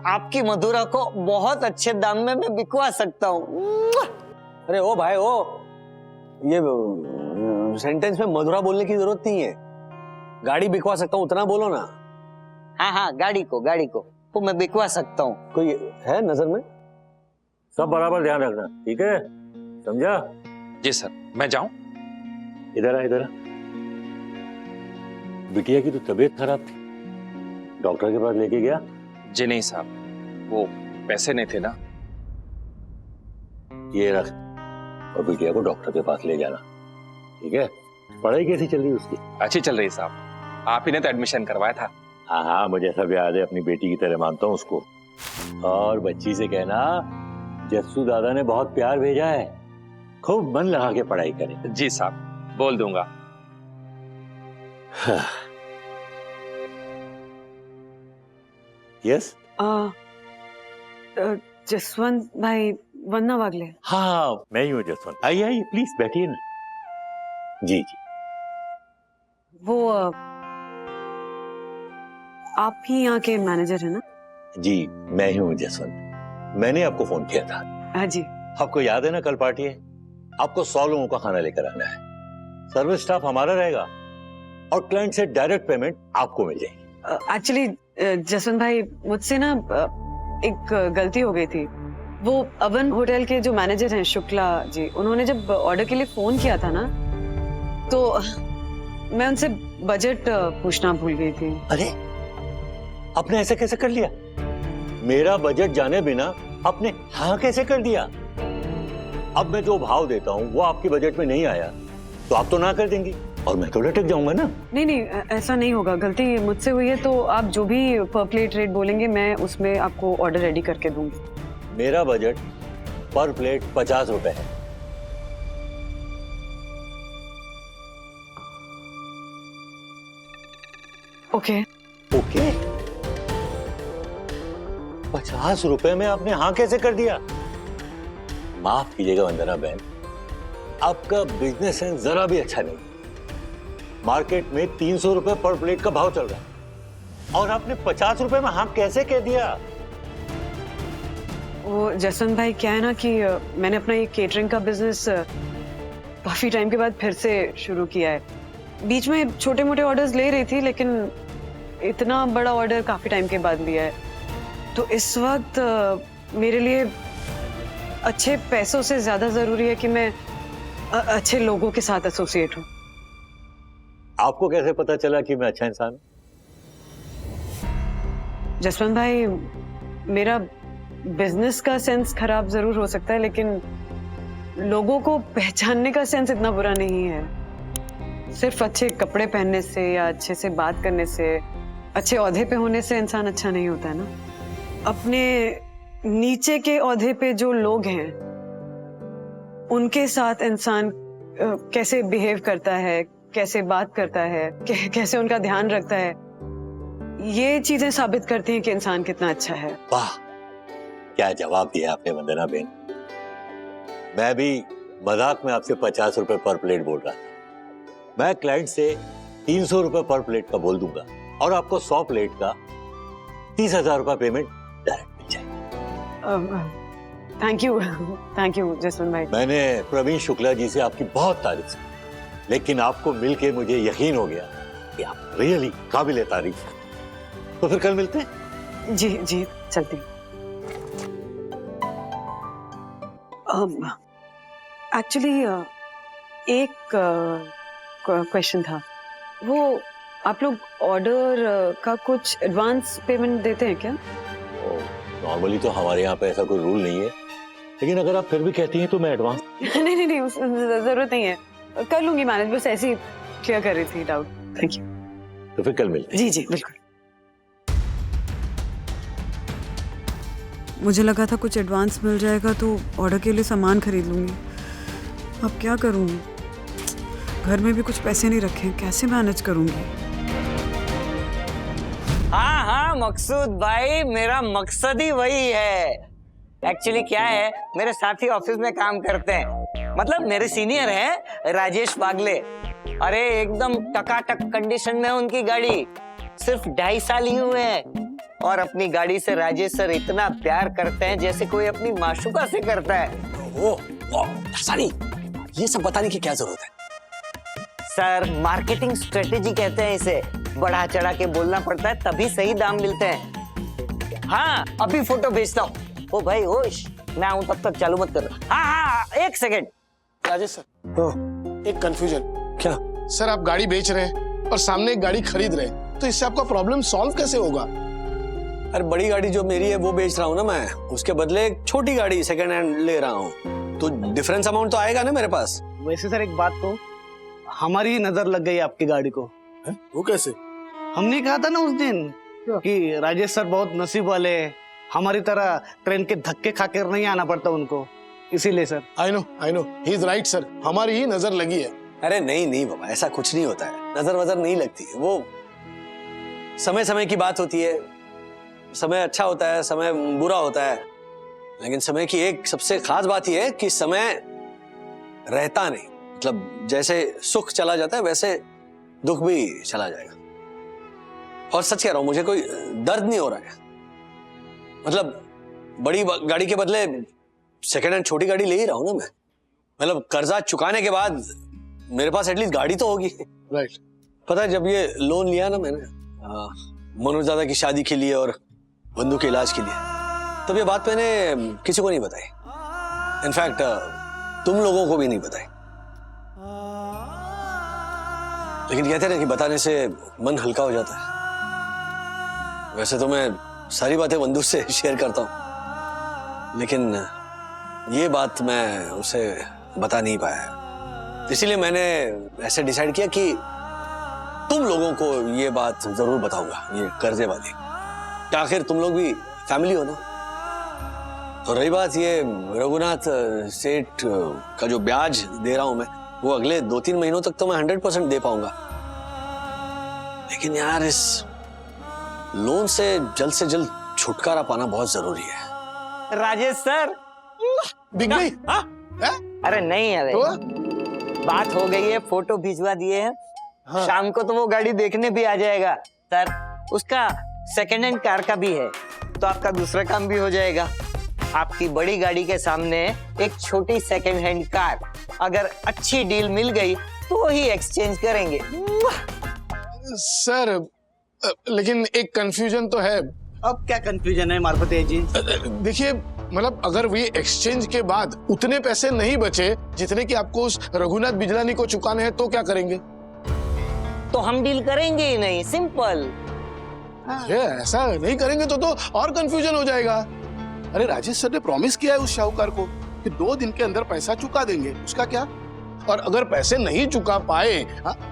आपकी मधुरा को बहुत अच्छे दाम में मैं बिकवा सकता हूँ।
अरे ओ भाई ओ, ये सेंटेंस में मधुरा बोलने की जरूरत नहीं है। गाड़ी बिकवा सकता हूँ उतना बोलो ना।
हाँ, गाड़ी को तो मैं बिकवा सकता हूँ।
कोई है नजर में?
सब बराबर ध्यान रखना, ठीक है? समझा?
जी सर। मैं जाऊं?
इधर आ। बिटिया की तो तबीयत खराब थी, डॉक्टर के पास लेके गया?
जी नहीं साहब, वो पैसे नहीं थे ना।
ये रख, और बिटिया को डॉक्टर के पास ले जाना, ठीक है? पढ़ाई कैसी चल रही उसकी?
अच्छी चल रही साहब, आप ही ने तो एडमिशन करवाया था।
हाँ, मुझे सब याद है, अपनी बेटी की तरह मानता हूँ उसको। और बच्ची से कहना जस्सू दादा ने बहुत प्यार भेजा है, खूब मन लगा के पढ़ाई करे।
जी साहब, बोल दूंगा।
यस?
जसवंत भाई, वंदना वागले।
हाँ, मैं ही हूँ जसवंत। आइए प्लीज बैठिए ना। जी।
वो आप ही यहाँ के मैनेजर है ना?
जी, मैं ही हूँ जसवंत। मैंने आपको फोन किया था।
हाँ जी।
आपको याद है ना, कल पार्टी है, आपको 100 लोगों का खाना लेकर आना है। सर्विस स्टाफ हमारा रहेगा और क्लाइंट से डायरेक्ट पेमेंट आपको मिल जाएगी।
एक्चुअली जसवंत भाई, मुझसे ना एक गलती हो गई थी। वो अवन होटल के जो मैनेजर हैं शुक्ला जी, उन्होंने जब ऑर्डर के लिए फोन किया था ना, तो मैं उनसे बजट पूछना भूल गई थी।
अरे, आपने ऐसे कैसे कर लिया? मेरा बजट जाने बिना आपने हाँ कैसे कर दिया? अब मैं जो भाव देता हूँ वो आपके बजट में नहीं आया तो आप तो ना कर देंगी और मैं तो लटक जाऊंगा ना।
नहीं, ऐसा नहीं होगा, गलती मुझसे हुई है। तो आप जो भी पर प्लेट रेट बोलेंगे, मैं उसमें आपको ऑर्डर रेडी करके दूंगी।
मेरा बजट पर प्लेट 50 रुपए है।
ओके।
50 रुपए में आपने हाँ कैसे कर दिया? माफ कीजिएगा वंदना बहन, आपका बिजनेस सेंस जरा भी अच्छा नहीं। मार्केट में 300 रुपए पर प्लेट का भाव चल रहा है और आपने 50 रुपए में हाँ कैसे कह दिया?
वो जसवंत भाई, क्या है ना कि मैंने अपना ये केटरिंग का बिजनेस काफी टाइम के बाद फिर से शुरू किया है। बीच में छोटे मोटे ऑर्डर्स ले रही थी, लेकिन इतना बड़ा ऑर्डर काफी टाइम के बाद लिया है। तो इस वक्त मेरे लिए अच्छे पैसों से ज्यादा जरूरी है कि मैं अच्छे लोगों के साथ एसोसिएट हूँ।
आपको कैसे पता चला कि मैं अच्छा इंसान हूं?
जसवंत भाई, मेरा बिजनेस का सेंस खराब जरूर हो सकता है, लेकिन लोगों को पहचानने का सेंस इतना बुरा नहीं है। सिर्फ अच्छे कपड़े पहनने से या अच्छे से बात करने से, अच्छे ओहदे पे होने से इंसान अच्छा नहीं होता है ना। अपने नीचे के ओहदे पे जो लोग हैं उनके साथ इंसान कैसे बिहेव करता है, कैसे बात करता है, कैसे उनका ध्यान रखता है, ये चीजें साबित करती हैं कि इंसान कितना अच्छा है।
वाह, क्या जवाब दिया आपने वंदना बेन। मैं भी मजाक में आपसे 50 रुपए पर प्लेट बोल रहा था। मैं क्लाइंट से 300 रुपए पर प्लेट का बोल दूंगा और आपको 100 प्लेट का 30,000 रुपए पेमेंट डायरेक्ट मिल जाएगी।
थैंक यू जसवंत भाई।
मैंने प्रवीण शुक्ला जी से आपकी बहुत तारीफ की, लेकिन आपको मिलके मुझे यकीन हो गया कि आप रियली काबिल तारीफ हैं। तो फिर कल मिलते हैं।
जी जी चलती। एक्चुअली एक क्वेश्चन था, वो आप लोग ऑर्डर का कुछ एडवांस पेमेंट देते हैं क्या?
नॉर्मली तो हमारे यहाँ पे ऐसा कोई रूल नहीं है, लेकिन अगर आप फिर भी कहती हैं तो मैं एडवांस
नहीं जरूरत नहीं है, कर लूंगी मैनेज, बस ऐसे ही क्लियर कर रही थी डाउट। Thank you.
तो फिर कल मिलते हैं।
जी जी बिल्कुल। मुझे लगा था कुछ एडवांस मिल जाएगा तो ऑर्डर के लिए सामान खरीद लूंगी। अब क्या करूं, घर में भी कुछ पैसे नहीं रखे, कैसे मैनेज करूंगी?
हाँ हाँ मकसूद भाई, मेरा मकसद ही वही है। एक्चुअली क्या है, मेरे साथी ऑफिस में काम करते हैं, मतलब मेरे सीनियर हैं राजेश वागले। अरे एकदम टकाटक कंडीशन में उनकी गाड़ी, सिर्फ 2.5 साल ही हुए हैं और अपनी गाड़ी से राजेश सर इतना प्यार करते हैं जैसे कोई अपनी माशुका से करता है।
सानी, ये सब बताने की क्या जरूरत है?
सर मार्केटिंग स्ट्रेटेजी कहते हैं इसे, बढ़ा चढ़ा के बोलना पड़ता है तभी सही दाम मिलते हैं। हाँ अभी फोटो भेजता हूँ। ओ भाई होश, मैं आऊँ तब तक चालू मत कर। हाँ 1 सेकेंड।
राजेश सर, एक कंफ्यूजन।
क्या
सर, आप गाड़ी बेच रहे हैं और सामने एक गाड़ी खरीद रहे हैं, तो इससे आपका प्रॉब्लम सॉल्व कैसे होगा?
अरे बड़ी गाड़ी जो मेरी है वो बेच रहा हूँ ना मैं, उसके बदले एक छोटी गाड़ी सेकंड हैंड ले रहा हूँ, तो डिफरेंस अमाउंट तो आएगा ना मेरे पास।
वैसे सर एक बात तो, हमारी नजर लग गई आपकी गाड़ी को।
है? वो कैसे?
हमने कहा था ना उस दिन कि राजेश सर बहुत नसीब वाले हैं, हमारी तरह ट्रेन के धक्के खाकर नहीं आना पड़ता उनको, इसीलिए sir.
I know he is right sir, हमारी ही नजर लगी है।
अरे नहीं बाबा, ऐसा कुछ नहीं होता है, नजर वजर नहीं लगती, वो समय समय की बात होती है। समय अच्छा होता है, समय बुरा होता है, लेकिन समय की एक सबसे खास बात यह है कि समय रहता नहीं, मतलब जैसे सुख चला जाता है वैसे दुख भी चला जाएगा। और सच कह रहा हूं, मुझे कोई दर्द नहीं हो रहा है, मतलब बड़ी गाड़ी के बदले सेकेंड हैंड छोटी गाड़ी ले ही रहा हूं ना मैं, मतलब कर्जा चुकाने के बाद मेरे पास एटलीस्ट गाड़ी तो होगी।
राइट।
पता है जब ये लोन लिया ना मैंने मनोज दादा की शादी के लिए और बंधु के इलाज के लिए, तब ये बात मैंने किसी को नहीं बताई, इनफैक्ट तुम लोगों को भी नहीं बताई, लेकिन कहते हैं ना कि बताने से मन हल्का हो जाता है। वैसे तो मैं सारी बातें बंधु से शेयर करता हूं, लेकिन ये बात मैं उसे बता नहीं पाया, इसीलिए मैंने ऐसे डिसाइड किया कि तुम लोगों को ये बात जरूर बताऊंगा, ये कर्जे वाली, आखिर तुम लोग भी फैमिली हो ना। और रही बात ये रघुनाथ सेठ का जो ब्याज दे रहा हूं मैं, वो अगले 2-3 महीनों तक तो मैं 100% दे पाऊंगा, लेकिन यार इस लोन से जल्द छुटकारा पाना बहुत जरूरी है।
राजेश सर
दिख गई?
अरे नहीं, अरे बात हो गई है, फोटो भिजवा दिए हैं। हाँ। शाम को तो वो गाड़ी देखने भी आ जाएगा सर, उसका सेकेंड हैंड कार का भी है, तो आपका दूसरा काम भी हो जाएगा। आपकी बड़ी गाड़ी के सामने एक छोटी सेकेंड हैंड कार, अगर अच्छी डील मिल गई तो ही एक्सचेंज करेंगे।
सर लेकिन एक कंफ्यूजन तो है।
अब क्या कंफ्यूजन है मारपते जी?
देखिए मतलब अगर वे एक्सचेंज के बाद उतने पैसे नहीं बचे जितने कि आपको उस रघुनाथ बिजलानी को चुकाने हैं, तो क्या करेंगे?
तो हम डील करेंगे ही नहीं, सिंपल।
ऐसा नहीं करेंगे तो और कंफ्यूजन हो जाएगा।
अरे राजेश सर ने प्रॉमिस किया है उस शाहूकार को कि 2 दिन के अंदर पैसा चुका देंगे, उसका क्या? और अगर पैसे नहीं चुका पाए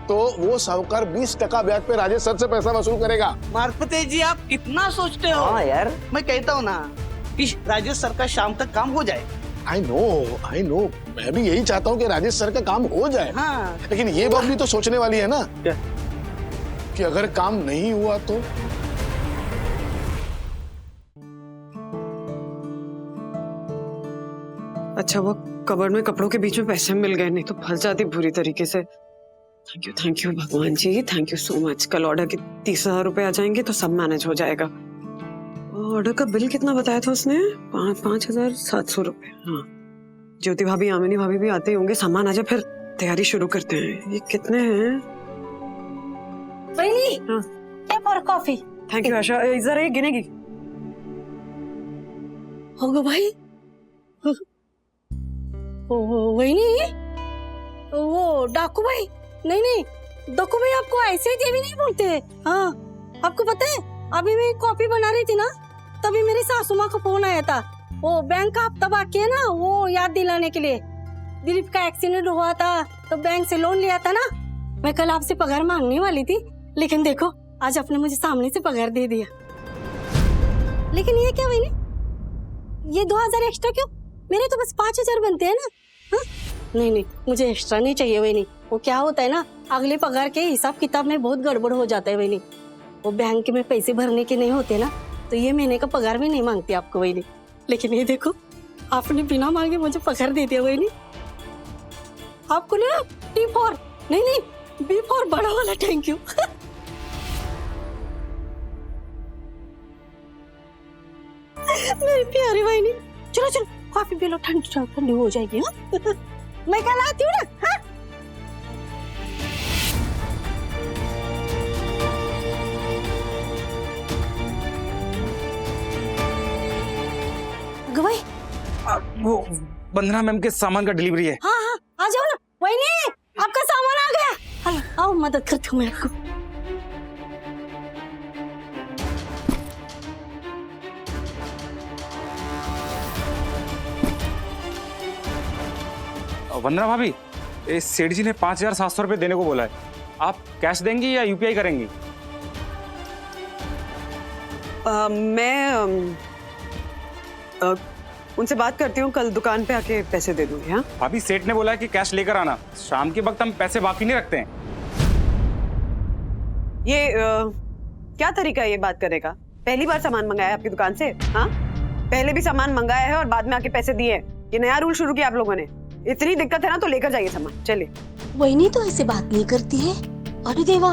तो वो साहूकार 20% ब्याज पे राजेश सर से पैसा वसूल करेगा।
मार्कपते जी आप कितना सोचते हो?
हाँ यार,
मैं कहता हूँ ना कि राजेश सर का शाम तक काम हो जाए।
आई नो, मैं भी यही चाहता हूँ कि राजेश सर का काम हो जाए।
हाँ।
लेकिन ये बात भी तो सोचने वाली है ना कि अगर काम नहीं हुआ तो
अच्छा वो कबर्ड में कपड़ों के बीच में पैसे मिल गए, नहीं तो फंस जाती बुरी तरीके से। थैंक यू भगवान जी, थैंक यू सो मच। कल ऑर्डर के 30,000 रुपए आ जाएंगे तो सब मैनेज हो जाएगा। ऑर्डर का बिल कितना बताया था उसने? 5,700 रुपए। हाँ, ज्योति भाभी, आमिनी भाभी भी आते होंगे, सामान आ जाए फिर तैयारी शुरू करते हैं। ये कितने हैं?
हाँ। और कॉफी।
थैंक यू आशा, जरा ये गिनेगी।
होगा भाई। वही नहीं, वो डाकू भाई। नहीं, डाकू भाई आपको ऐसे ही भी नहीं बोलते। हाँ, आपको पता है अभी मैं कॉफी बना रही थी ना, तभी मेरी सासू माँ का फोन आया था। वो बैंक का हफ्ता बाकी है ना, वो याद दिलाने के लिए। दिलीप का एक्सीडेंट हुआ था तो बैंक से लोन लिया था ना। मैं कल आपसे पगार मांगने वाली थी, लेकिन देखो आज आपने मुझे सामने से पगार दे दिया। लेकिन ये क्या वही ये 2,000 एक्स्ट्रा क्यों? मेरे तो बस 5,000 बनते हैं ना। हाँ? नहीं, मुझे एक्स्ट्रा नहीं चाहिए वही नहीं। वो क्या होता है ना, अगले पगार के हिसाब किताब में बहुत गड़बड़ हो जाता है वही नहीं। वो बैंक में पैसे भरने के नहीं होते ना, तो ये महीने का पगार भी नहीं मांगती आपको वही नहीं। लेकिन ये देखो आपने बिना मांगे मुझे पगार दे दिया वही नहीं। आपको ना T4 नहीं B4 बड़ा वाला थैंक यू। मेरी प्यारी बहनी, चलो कॉफी पी लो, ठंडी हो जाएगी। हाँ? मैं कल आती हूँ ना। हाँ? गवाई,
वो वंदना मैम के सामान का डिलीवरी है।
हाँ, आ जाओ ना। वही नहीं, आपका सामान आ गया। आओ मदद करती हूँ मैं आपको।
वंदना भाभी, सेठ जी ने 5,700 रुपए देने को बोला है। आप कैश देंगी या यूपीआई करेंगी?
मैं उनसे बात करती हूँ, कल दुकान पे आके पैसे दे दूंगी। हाँ
भाभी, सेठ ने बोला है कि कैश लेकर आना, शाम के वक्त हम पैसे बाकी नहीं रखते हैं।
ये क्या तरीका है ये बात करने का? पहली बार सामान मंगाया आपकी दुकान से? हाँ, पहले भी सामान मंगाया है और बाद में आके पैसे दिए। ये नया रूल शुरू किया आप लोगों ने। इतनी दिक्कत है ना तो लेकर जाइए सामान, चलिए।
वही नहीं तो ऐसे बात नहीं करती है। अरे देवा,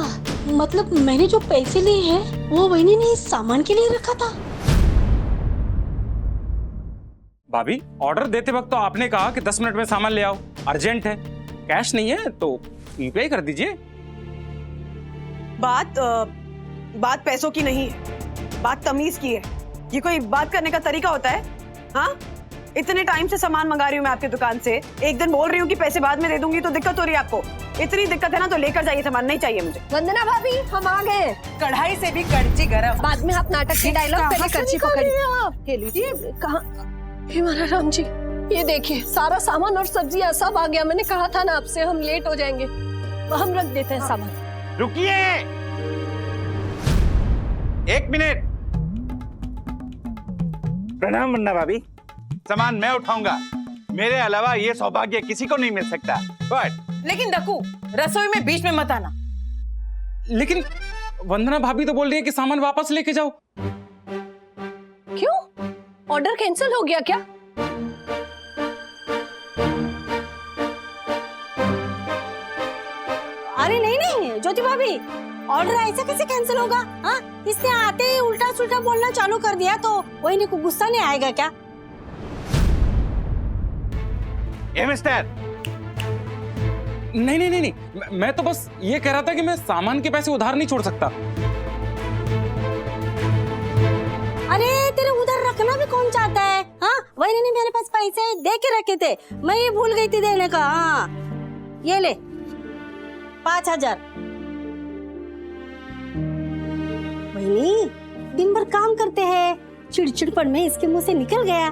मतलब मैंने जो पैसे लिए हैं वो वही नहीं सामान के लिए रखा था।
भाभी, ऑर्डर देते वक्त तो आपने कहा कि 10 मिनट में सामान ले आओ, अर्जेंट है। कैश नहीं है तो यूपीआई कर दीजिए।
बात पैसों की नहीं है, बात तमीज की है। ये कोई बात करने का तरीका होता है? हाँ, इतने टाइम से सामान मंगा रही हूँ मैं आपकी दुकान से, एक दिन बोल रही हूँ कि पैसे बाद में दे दूंगी तो दिक्कत हो रही है आपको। इतनी दिक्कत है ना तो लेकर जाइए सामान, नहीं चाहिए मुझे।
वंदना भाभी, हम आ गए।
कढ़ाई से भी कड़ची गरम।
बाद में आप नाटक के डायलॉग पहले कच्ची पकड़ी। कहाँ? हे मारा राम जी, ये देखिए सारा सामान और सब्जियां सब आ गया। मैंने कहा था ना आपसे हम लेट हो जाएंगे, हम रख देते हैं सामान।
रुकिए 1 मिनट। प्रणाम वंदना भाभी, सामान मैं उठाऊंगा। मेरे अलावा ये सौभाग्य किसी को नहीं मिल सकता। बट
लेकिन डकू, रसोई में बीच में मत आना।
लेकिन वंदना भाभी तो बोल रही है कि सामान वापस लेके जाओ।
क्यों? ऑर्डर कैंसिल हो गया क्या? अरे नहीं ज्योति भाभी, ऑर्डर ऐसे कैसे कैंसिल होगा? हाँ, इसने आते ही उल्टा सुल्टा बोलना चालू कर दिया तो वही नहीं को गुस्सा नहीं आएगा क्या?
मिस्टर,
नहीं, मैं तो बस ये कह रहा था कि मैं सामान के पैसे उधार नहीं छोड़ सकता।
अरे तेरे उधर रखना भी कौन चाहता है? हाँ, वही नहीं मेरे पास पैसे दे के रखे थे, मैं ये भूल गई थी देने का। हाँ, ये ले 5,000। वही नहीं, दिन भर काम करते हैं, चिड़चिड़पन में इसके मुंह से निकल गया।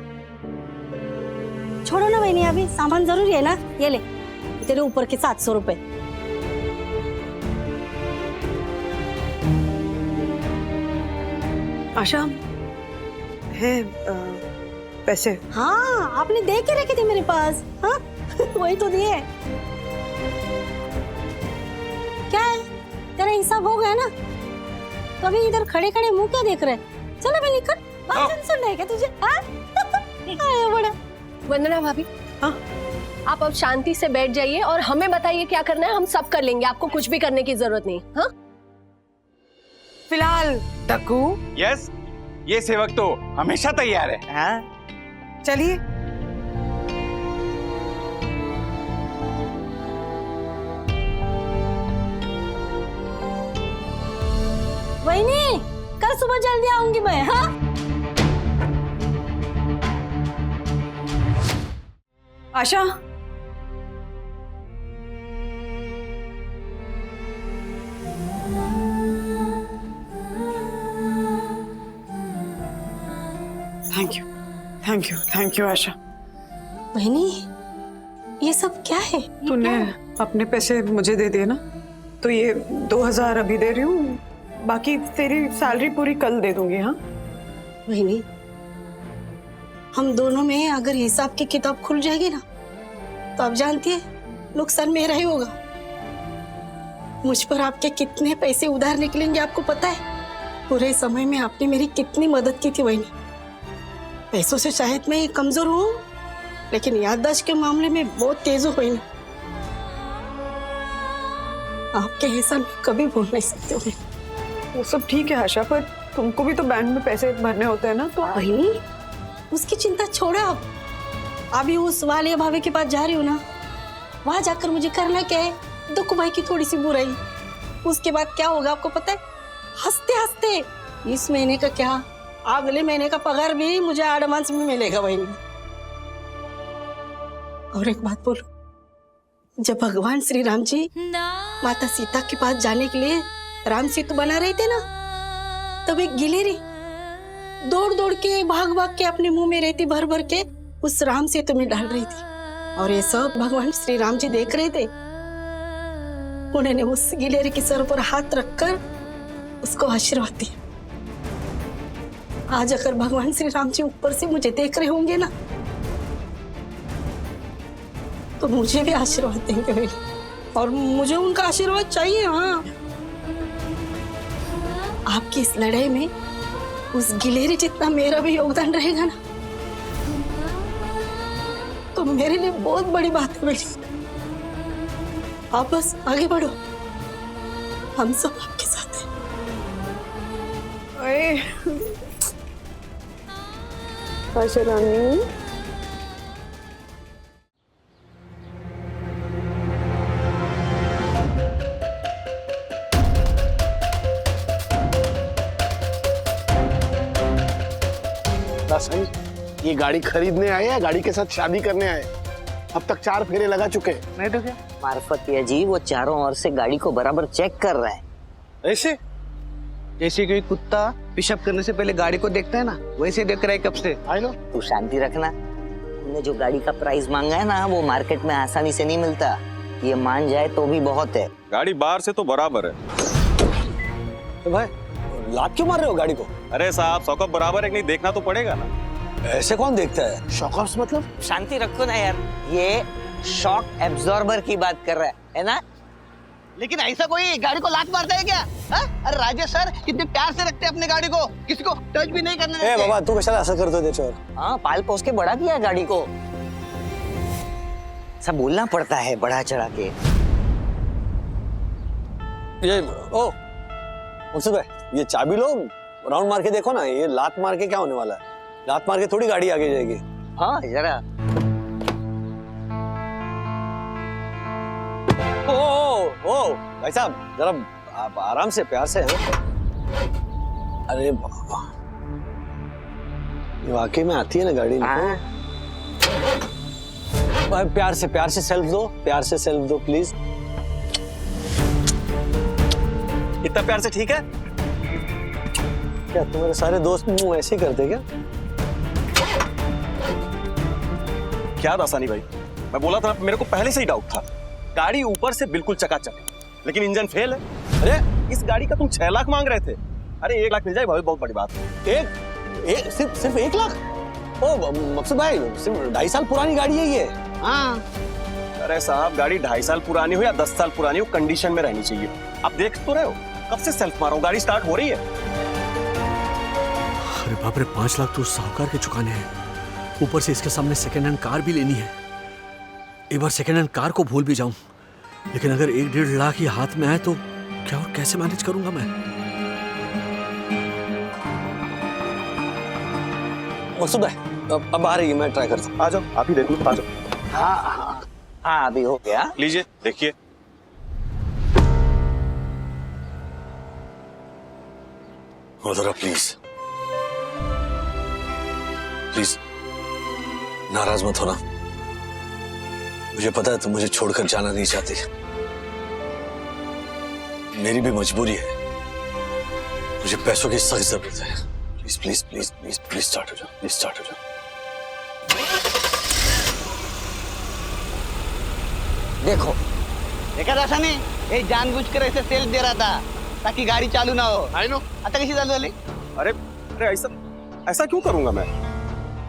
छोड़ो ना बहनी, अभी सामान जरूरी है ना, ये ले तेरे ऊपर के 700 रुपए।
आशा है पैसे?
हाँ, आपने दे के रखे थे मेरे पास। हाँ वही तो दिए। क्या है, तेरा हिसाब हो गया ना? तो अभी इधर खड़े खड़े मुंह क्या देख रहे? चलो मैं निकल, बात सुन रहे क्या तुझे? हाँ आया बड़ा।
वंदना भाभी, हाँ आप अब शांति से बैठ जाइए और हमें बताइए क्या करना है, हम सब कर लेंगे, आपको कुछ भी करने की जरूरत नहीं। हाँ
फिलहाल डक्कू।
यस, ये सेवक तो हमेशा तैयार है।
हाँ चलिए।
वहीनी, कल सुबह जल्दी आऊंगी मैं। हाँ
Asha, thank you thank you thank you Asha.
बहनी, ये सब क्या है?
तूने अपने पैसे मुझे दे दिए ना, तो ये 2000 अभी दे रही हूँ, बाकी तेरी सैलरी पूरी कल दे दूंगी। हाँ
बहनी, हम दोनों में अगर हिसाब की किताब खुल जाएगी ना, तो आप जानती है नुकसान मेरा ही होगा। मुझ पर आपके कितने पैसे उधार निकलेंगे आपको पता है? पूरे समय में आपने मेरी कितनी मदद की थी बहनी। पैसों से शायद मैं कमजोर हूँ, लेकिन याददाश्त के मामले में बहुत तेज हूँ बहनी। आपके एहसान में कभी भूल नहीं सकती हूँ।
वो सब ठीक है आशा, पर तुमको भी तो बैंक में पैसे भरने होते हैं ना। तो
बहनी, उसकी चिंता छोड़ो आप। अभी उस वाले भाभी के पास जा रही हूँ ना, वहां जाकर मुझे करना क्या है? दुख भाई की थोड़ी सी बुराई, उसके बाद क्या होगा आपको पता है? हंसते हंसते इस महीने का क्या, अगले महीने का पगार भी मुझे एडवांस में मिलेगा बहनी। और एक बात बोलो, जब भगवान श्री राम जी माता सीता के पास जाने के लिए राम सेतु बना रहे थे ना, तब एक गिलेरी दौड़ दौड़ के भाग भाग के अपने मुंह में रेती भर भर के उस राम सेतु में डाल रही थी, और ये सब भगवान श्री राम जी देख रहे थे। उन्होंने उस गिलेरी के सर पर हाथ रखकर उसको आशीर्वाद दिया। आज अगर भगवान श्री राम जी ऊपर से मुझे देख रहे होंगे ना, तो मुझे भी आशीर्वाद देंगे, और मुझे उनका आशीर्वाद चाहिए। हाँ, आपकी इस लड़ाई में उस गिलेरी जितना मेरा भी योगदान रहेगा ना, तो मेरे लिए बहुत बड़ी बात है बेटी। आप बस आगे बढ़ो, हम सब आपके साथ हैं।
आशा रानी,
सही, ये गाड़ी खरीदने आए या गाड़ी के साथ शादी करने आए? अब तक 4 फेरे लगा चुके।
नहीं तो क्या? मार्फतिया जी वो चारों ओर से गाड़ी को बराबर चेक कर रहा है।
ऐसे जैसे कोई कुत्ता पिशअप करने से पहले गाड़ी को देखता है ना, वैसे देख रहा है कब से।
I know.
तू शांति रखना। हमने जो गाड़ी का प्राइस मांगा है ना, वो मार्केट में आसानी से नहीं मिलता। ये मान जाए तो भी बहुत है।
गाड़ी बाहर से तो बराबर है।
तो भाई लात क्यों मार रहे हो गाड़ी को?
अरे साहब, शॉकअप बराबर है कि नहीं देखना तो पड़ेगा ना।
ऐसे कौन देखता है?
शॉकअप्स मतलब?
शांति रखो ना यार, ये शॉक एब्जॉर्बर की बात कर रहा है ना?
लेकिन ऐसा कोई गाड़ी को लात मारता है क्या? अरे राजेश सर कितने प्यार से रखते हैं अपने गाड़ी को, किसी को टच भी नहीं करने देते।
बाबा तू कशाला असर करतो त्याच्यावर?
हाँ, पाल पोस के बड़ा किया गाड़ी को। सब बोलना पड़ता है बढ़ा चढ़ा के।
ये ओ मकसूद भाई, ये चाबी लो, राउंड मार के देखो ना, ये लात मार के क्या होने वाला है? लात मार के थोड़ी गाड़ी आगे जाएगी।
हाँ जरा।
ओ भाई साहब, जरा आप आराम से, प्यार से हैं। अरे बाबा, ये वाकई में आती है ना गाड़ी? भाई प्यार से सेल्फ दो, प्यार से सेल्फ दो प्लीज।
इतना प्यार से ठीक है?
क्या तुम्हारे सारे दोस्त ऐसे ही करते क्या?
क्या दासानी भाई, मैं बोला था मेरे को पहले से ही डाउट था। गाड़ी ऊपर से बिल्कुल चकाचक, लेकिन इंजन फेल है। अरे इस गाड़ी का तुम 6 लाख मांग रहे थे। अरे 1 लाख मिल जाए भाई, बहुत बड़ी बात है।
सिर्फ 1 लाख? ओ मकसूद भाई, सिर्फ 2.5 साल पुरानी गाड़ी है ये।
हाँ। अरे साहब, गाड़ी 2.5 साल पुरानी हो या 10 साल पुरानी हो, कंडीशन में रहनी चाहिए। आप देख तो रहे हो कब से सेल्फ मारा हूं, गाड़ी स्टार्ट हो रही है।
अरे बाप रे, 5 लाख तो साहूकार के चुकाने हैं, ऊपर से इसके सामने सेकेंड हैंड कार भी लेनी है। एक बार सेकेंड हैंड कार को भूल भी जाऊं, लेकिन अगर 1-1.5 लाख ही हाथ में आए तो क्या और कैसे मैनेज करूंगा मैं? मकसूद भाई, अब आ रही है, मैं ट्राई करता हूँ।
आ जाओ, आप ही देख लो, आ जाओ।
हाँ अभी हो गया।
लीजिए देखिए।
जरा प्लीज प्लीज नाराज मत होना। मुझे पता है तुम मुझे छोड़कर जाना नहीं चाहती, मेरी भी मजबूरी है, मुझे पैसों की सख्त जरूरत है। Please please please please please start हो जाओ, प्लीज स्टार्ट हो जाओ।
देखो देखा था नहीं, ये जानबूझ कर ऐसे सेल्फ दे रहा था ताकि गाड़ी चालू ना हो। I know. आता कैसी चालू वाली?
अरे ऐसा क्यों करूंगा मैं?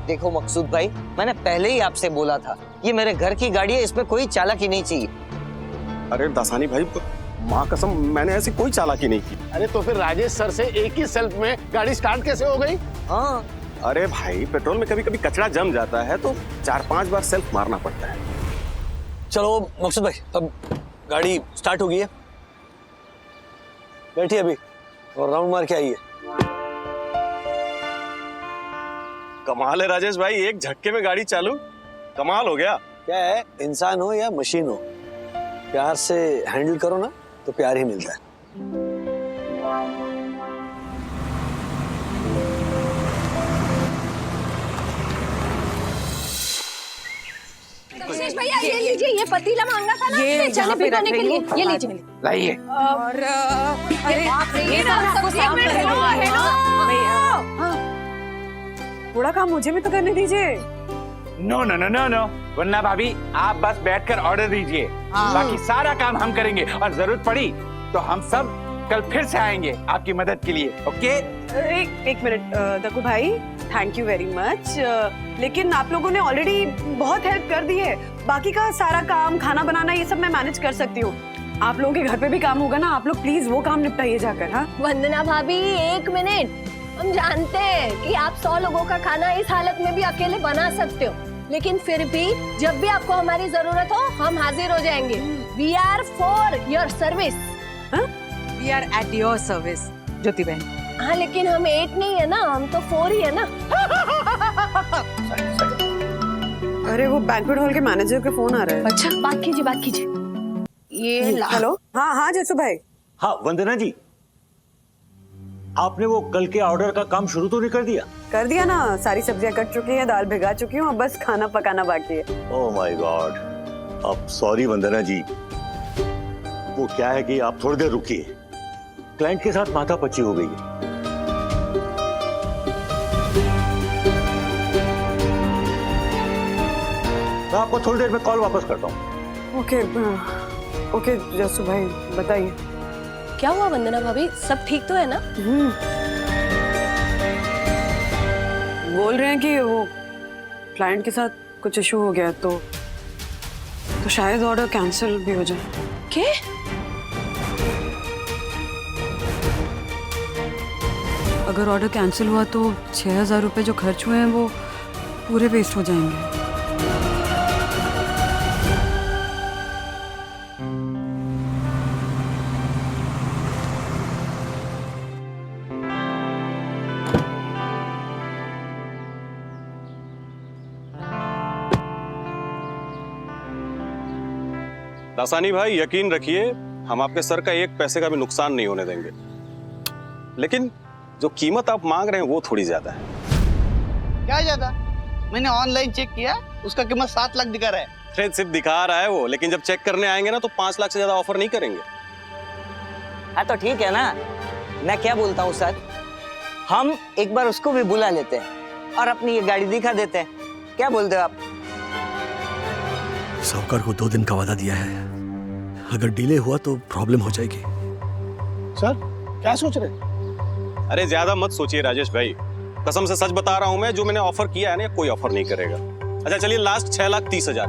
देखो मकसूद भाई, मैंने पहले ही आपसे बोला था, ये मेरे घर की गाड़ी है, इसमें कोई चालाकी नहीं चाहिए।
अरे दासानी भाई, माँ कसम, मैंने ऐसी कोई चालाकी नहीं की।
अरे तो फिर राजेश सर से एक ही सेल्फ में गाड़ी स्टार्ट कैसे हो गई?
हाँ।
अरे भाई, पेट्रोल में कभी कभी कचरा जम जाता है तो 4-5 बार सेल्फ मारना पड़ता है।
चलो मकसूद भाई, अब गाड़ी स्टार्ट हो गई है, बैठिए अभी और राउंड मार के आइए।
कमाल है राजेश भाई, एक झटके में गाड़ी चालू, कमाल हो गया।
क्या है, इंसान हो या मशीन हो, प्यार से हैंडल करो ना तो प्यार ही मिलता है।
भैया ये लीजिए, ये पतीला मांगा था ना
ये
चने
यहाँ पे
भिगोने
रख
के लिए,
रही हूँ।
ये लीजिए।
लाइए।
और
ये तो आपको साफ कर देंगे।
थोड़ा काम मुझे भी तो करने दीजिए।
No no no no no, वरना भाभी आप बस बैठकर ऑर्डर दीजिए, बाकी सारा काम हम करेंगे, और जरूरत पड़ी तो हम सब कल फिर से आएंगे आपकी मदद के लिए। ओके?
एक मिनट दक्कू भाई, थैंक यू वेरी मच, लेकिन आप लोगों ने ऑलरेडी बहुत हेल्प कर दी है। बाकी का सारा काम, खाना बनाना, ये सब मैं मैनेज कर सकती हूँ। आप लोगों के घर पे भी काम होगा ना, आप लोग प्लीज वो काम निपटाइए जाकर। हाँ
वंदना भाभी, 1 मिनट, हम जानते हैं कि आप 100 लोगों का खाना इस हालत में भी अकेले बना सकते हो, लेकिन फिर भी जब भी आपको हमारी जरूरत हो हम हाजिर हो जाएंगे। We are for your service.
We are at your service Jyoti बहन।
हाँ, लेकिन हम 8 नहीं है ना, हम तो 4 ही है ना।
अरे वो बैंक्वेट हॉल के मैनेजर का फोन आ रहा है।
अच्छा, बात कीजिए बात कीजिए। ये
हेलो। हाँ हाँ जसू भाई।
हाँ वंदना जी, आपने वो कल के ऑर्डर का काम शुरू तो नहीं कर दिया?
कर दिया ना, सारी सब्जियां कट चुकी हैं, दाल भिगा चुकी हूँ, बस खाना पकाना बाकी है।
ओह माय गॉड, अब सॉरी वंदना जी, वो क्या है कि आप थोड़ी देर रुकिए, क्लाइंट के साथ माथापच्ची हो गई है। मैं आपको थोड़ी देर में कॉल वापस करता हूँ।
ओके ओके जसू भाई, बताइए
क्या हुआ वंदना भाभी, सब ठीक तो है ना?
बोल रहे हैं कि वो क्लाइंट के साथ कुछ इशू हो गया, तो शायद ऑर्डर कैंसिल भी हो जाए।
क्या?
अगर ऑर्डर कैंसिल हुआ तो 6,000 रुपए जो खर्च हुए हैं वो पूरे वेस्ट हो जाएंगे।
दासानी भाई, यकीन रखिए हम आपके सर का 1 पैसे का भी नुकसान नहीं होने देंगे, लेकिन जो कीमत आप मांग रहे हैं वो थोड़ी ज्यादा है।
क्या ज्यादा? मैंने ऑनलाइन चेक किया, उसका कीमत 7 लाख दिखा रहा है।
अरे सिर्फ दिखा रहा है वो, लेकिन जब चेक करने आएंगे ना तो 5 लाख से ज्यादा ऑफर नहीं करेंगे।
हाँ तो ठीक है ना, मैं क्या बोलता हूँ सर, हम एक बार उसको भी बुला लेते हैं और अपनी ये गाड़ी दिखा देते हैं। क्या बोलते हो आप?
साहूकार को 2 दिन का वादा दिया है, अगर डिले हुआ तो प्रॉब्लम हो जाएगी।
सर क्या सोच रहे?
अरे ज्यादा मत सोचिए राजेश भाई, कसम से सच बता रहा हूं मैं, जो मैंने ऑफर किया है ना कोई ऑफर नहीं करेगा। अच्छा चलिए लास्ट 6,30,000,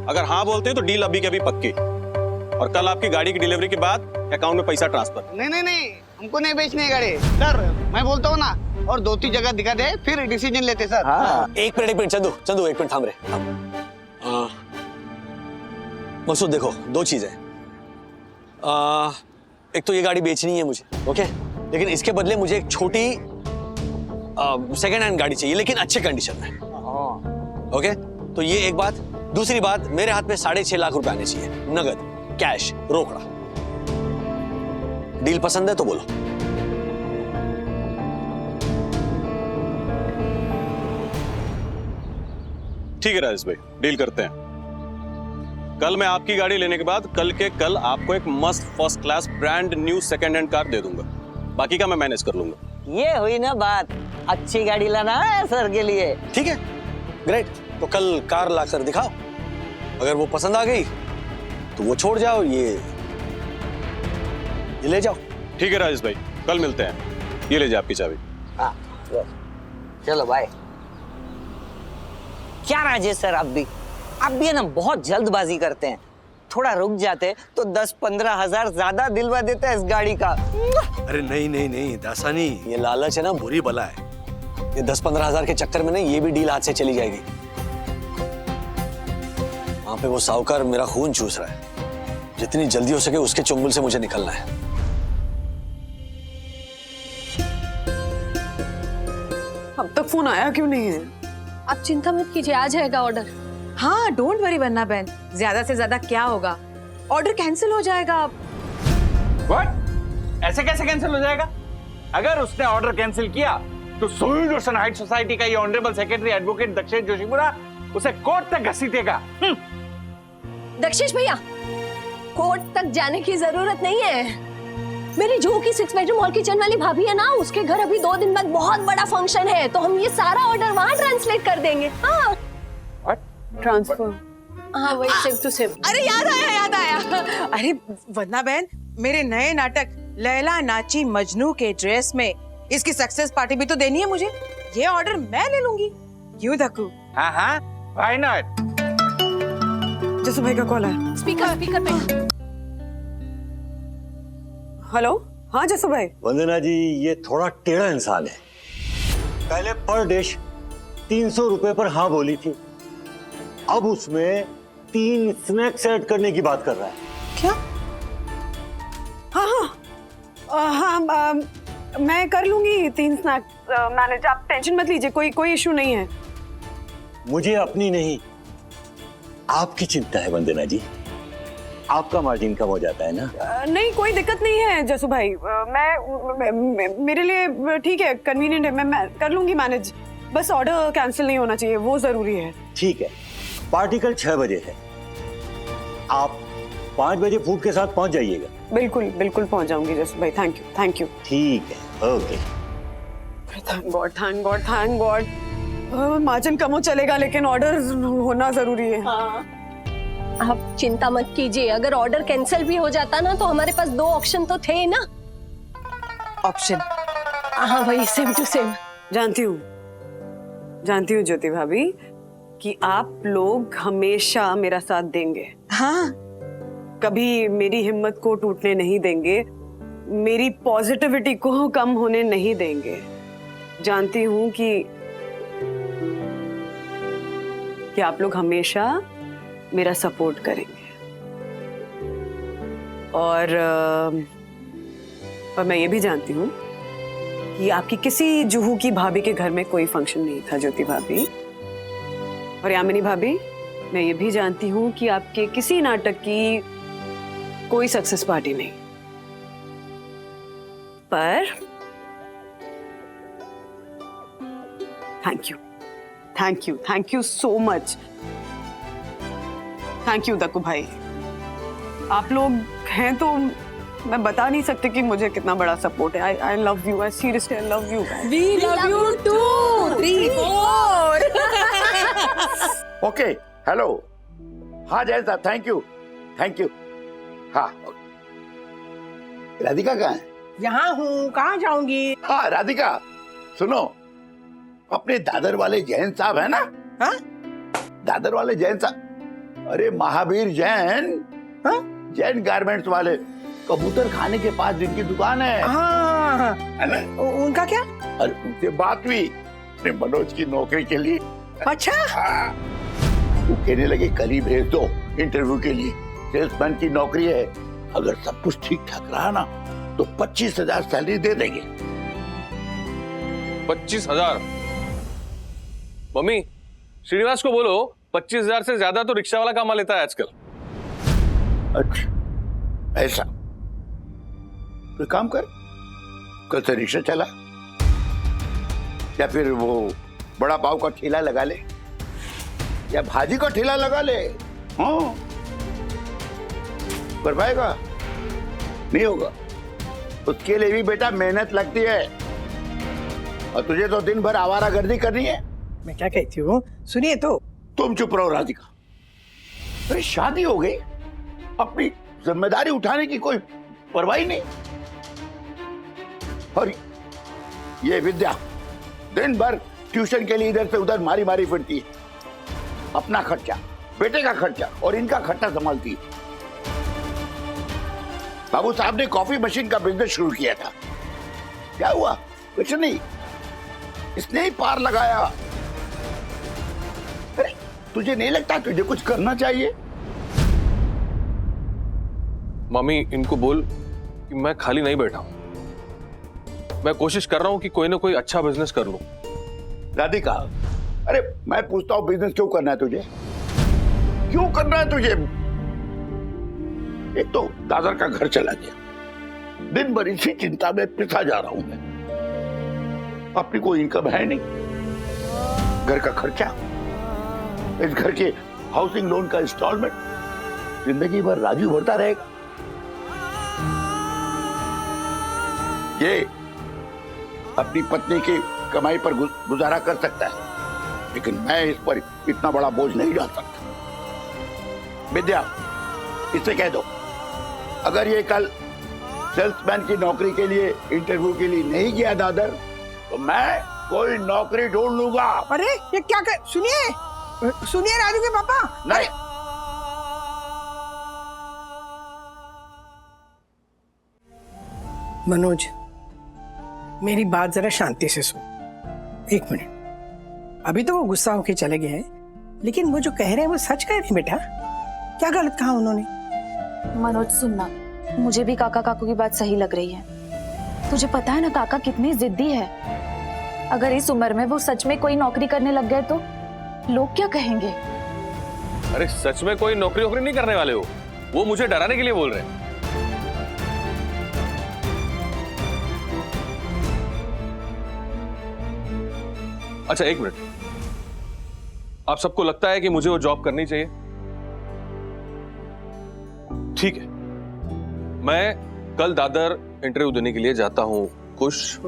अगर हाँ बोलते हैं तो डील अभी के अभी पक्की, और कल आपकी गाड़ी की डिलीवरी के बाद अकाउंट में पैसा ट्रांसफर।
नहीं, हमको नहीं बेचनी है गाड़ी सर, मैं बोलता हूँ ना, और 2-3 जगह दिखा दे फिर डिसीजन लेते सर।
हाँ। एक मिनट चंदू एक मिनट थाम रहे। मकसूद देखो, 2 चीजें, एक तो ये गाड़ी बेचनी है मुझे, ओके, लेकिन इसके बदले मुझे एक छोटी सेकेंड हैंड गाड़ी चाहिए, लेकिन अच्छे कंडीशन में, ओके। तो ये एक बात। दूसरी बात, मेरे हाथ में 6.5 लाख रुपए आने चाहिए, नगद, कैश, रोकड़ा। डील पसंद है तो बोलो।
ठीक है राजेश भाई, डील करते हैं। कल मैं आपकी गाड़ी लेने के बाद कल के कल आपको एक मस्त first class brand new second hand car दे दूंगा, बाकी का मैं मैनेज कर लूंगा।
ये हुई ना बात, अच्छी गाड़ी लाना है सर के लिए।
ठीक है, ग्रेट। तो कल कार लाकर दिखाओ, अगर वो पसंद आ गई तो वो छोड़ जाओ, ये ले जाओ।
ठीक है राजेश भाई, कल मिलते हैं। ये ले जाए आपकी चाबी।
हाँ, चलो बाय। क्या राजेश सर, आप भी है ना बहुत जल्दबाजी करते हैं। थोड़ा रुक जाते तो 10-15 हजार ज्यादा दिलवा देते हैं इस गाड़ी का।
अरे नहीं दासानी, ये लालच है ना बुरी बला है। ये 10-15 हजार के चक्कर में ना ये भी डील हाथ से चली जाएगी। वहां पे वो साहूकार मेरा खून चूस रहा है, जितनी जल्दी हो सके उसके चुंगल से मुझे निकलना है।
अब तक फोन आया क्यों नहीं है?
आप चिंता मत कीजिए, आ जाएगा ऑर्डर।
हाँ डोंट वरी वरना बहन, ज्यादा से ज्यादा क्या होगा, ऑर्डर कैंसिल हो जाएगा। अब
व्हाट? ऐसे कैसे कैंसिल हो जाएगा? अगर उसने ऑर्डर कैंसिल किया तो सोल्यूशन हाइट सोसाइटी का ये honourable secretary advocate Dakshesh Joshipura उसे कोर्ट तक घसीटेगा।
दक्षेश भैया, कोर्ट तक जाने की जरूरत नहीं है। मेरी जो की 6 बेडरूम हॉल किचन वाली भाभी है ना, उसके घर अभी 2 दिन बाद बहुत बड़ा फंक्शन है, तो हम ये सारा ऑर्डर वहाँ ट्रांसलेट कर देंगे। हाँ
ट्रांसफर,
हाँ वही सेम टू सेम।
अरे याद आया। अरे वरना बहन, मेरे नए नाटक लैला नाची मजनू के ड्रेस में इसकी सक्सेस पार्टी भी तो देनी है मुझे। ये ऑर्डर मैं ले लूंगी, क्यों धक्कू?
हाँ, व्हाई नॉट?
जसू भाई का कॉल है।
स्पीकर पे।
हेलो, हाँ जसू भाई।
वंदना जी, ये थोड़ा टेढ़ा इंसान है। पहले पर डिश 300 रुपए पर हाँ बोली थी, अब उसमें 3 स्नैक्स ऐड करने की बात कर रहा है।
क्या? हाँ, मैं कर लूंगी 3 स्नैक्स मैनेज, आप टेंशन मत लीजिए, कोई इशू नहीं है।
मुझे अपनी नहीं, आपकी चिंता है वंदना जी। आपका मार्जिन कम हो जाता है ना।
नहीं, कोई दिक्कत नहीं है जसू भाई, मेरे लिए ठीक है, कन्वीनियंट है, मैं कर लूंगी मैनेज। बस ऑर्डर कैंसिल नहीं होना चाहिए, वो जरूरी है।
ठीक है, पार्टी कल 6 बजे है, आप 5 बजे फूड के साथ पहुंच जाइएगा।
बिल्कुल पहुंच जाऊंगी जसू भाई। Thank you.
ठीक है, ओके।
Thank God. मार्जिन कम हो चलेगा, लेकिन ऑर्डर होना जरूरी है।
हाँ। आप चिंता मत कीजिए, अगर ऑर्डर कैंसिल भी हो जाता ना तो हमारे पास 2 ऑप्शन तो थे ना।
ऑप्शन?
हाँ वही सेम टू सेम।
जानती हूँ ज्योति भाभी कि आप लोग हमेशा मेरा साथ देंगे।
हाँ,
कभी मेरी हिम्मत को टूटने नहीं देंगे, मेरी पॉजिटिविटी को कम होने नहीं देंगे। जानती हूँ कि आप लोग हमेशा मेरा सपोर्ट करेंगे, और मैं ये भी जानती हूँ कि आपकी किसी जुहू की भाभी के घर में कोई फंक्शन नहीं था ज्योति भाभी। और यामिनी भाभी, मैं ये भी जानती हूँ कि आपके किसी नाटक की कोई सक्सेस पार्टी नहीं। पर thank you so much. Thank you Dakku भाई, आप लोग हैं तो मैं बता नहीं सकती कि मुझे कितना बड़ा सपोर्ट है। I love you, I seriously I love you.
We love you too. 3, 4.
Okay, hello. हाँ जय साहब, थैंक यू, थैंक यू। हाँ, राधिका कहाँ है?
यहाँ हूँ, कहाँ जाऊंगी?
हाँ राधिका, सुनो, अपने दादर वाले जैन साहब है ना?
हाँ?
दादर वाले जैन साहब, अरे महावीर जैन, हाँ? जैन गारमेंट्स वाले, कबूतर खाने के पास जिनकी दुकान है।
हाँ,
है ना?
उनका क्या?
अरे उनसे बात हुई अपने मनोज की नौकरी के लिए।
अच्छा?
हाँ। वो कहने लगे कल ही भेज दो इंटरव्यू के लिए, सेल्समैन की नौकरी है, अगर सब कुछ ठीक ठाक रहा ना तो 25,000 सैलरी दे देंगे।
25,000? मम्मी, श्रीनिवास को बोलो 25,000 से ज्यादा तो रिक्शा वाला कमा लेता है आजकल।
अच्छा, ऐसा तो काम कर, कल से रिक्शा चला या फिर वो बड़ा पाव का ठेला लगा ले या भाजी का ठेला लगा ले। हाँ, कर पाएगा? नहीं होगा, उसके लिए भी बेटा मेहनत लगती है, और तुझे तो दिन भर आवारागर्दी करनी है।
मैं क्या कहती हूँ, सुनिए तो।
तुम चुप रहो राधिका, अरे शादी हो गई, अपनी जिम्मेदारी उठाने की कोई परवाह नहीं। और ये विद्या दिन भर ट्यूशन के लिए इधर से उधर मारी मारी फिरती है, अपना खर्चा, बेटे का खर्चा और इनका खर्चा संभालती है। बाबू साहब ने कॉफी मशीन का बिजनेस शुरू किया था, क्या हुआ? कुछ नहीं, इसने ही पार लगाया। अरे तुझे नहीं लगता तुझे कुछ करना चाहिए?
मम्मी, इनको बोल कि मैं खाली नहीं बैठा हूं, मैं कोशिश कर रहा हूं कि कोई ना कोई अच्छा बिजनेस कर लूं।
राधिका, अरे मैं पूछता हूं बिजनेस क्यों करना है तुझे? क्यों करना है तुझे? एक तो दादर का घर चला गया, दिन भर इसी चिंता में पिसा जा रहा हूं मैं, अपनी कोई इनकम है नहीं, घर का खर्चा, इस घर के हाउसिंग लोन का इंस्टॉलमेंट, जिंदगी भर राजू भरता रहेगा। ये अपनी पत्नी की कमाई पर गुजारा कर सकता है, लेकिन मैं इस पर इतना बड़ा बोझ नहीं डाल सकता। विद्या, इससे कह दो अगर ये कल सेल्समैन की नौकरी के लिए इंटरव्यू के लिए नहीं गया दादर, तो मैं कोई नौकरी ढूंढ लूंगा।
अरे ये क्या कर, सुनिए सुनिए राजू के पापा।
नहीं,
मनोज, मेरी बात जरा शांति से सुन। एक मिनट, अभी तो वो गुस्सा होके चले गए हैं, लेकिन वो जो कह रहे हैं वो सच कह रहे हैं बेटा। क्या गलत कहा उन्होंने?
मनोज सुनना, मुझे भी काका काकू की बात सही लग रही है। तुझे पता है ना काका कितनी जिद्दी है, अगर इस उम्र में वो सच में कोई नौकरी करने लग गए तो लोग क्या कहेंगे?
अरे सच में कोई नौकरी वोकरी नहीं करने वाले हो, वो मुझे डराने के लिए बोल रहे हैं। अच्छा एक मिनट, आप सबको लगता है कि मुझे वो जॉब करनी चाहिए? ठीक है, मैं कल दादर इंटरव्यू देने के लिए जाता हूं। खुश?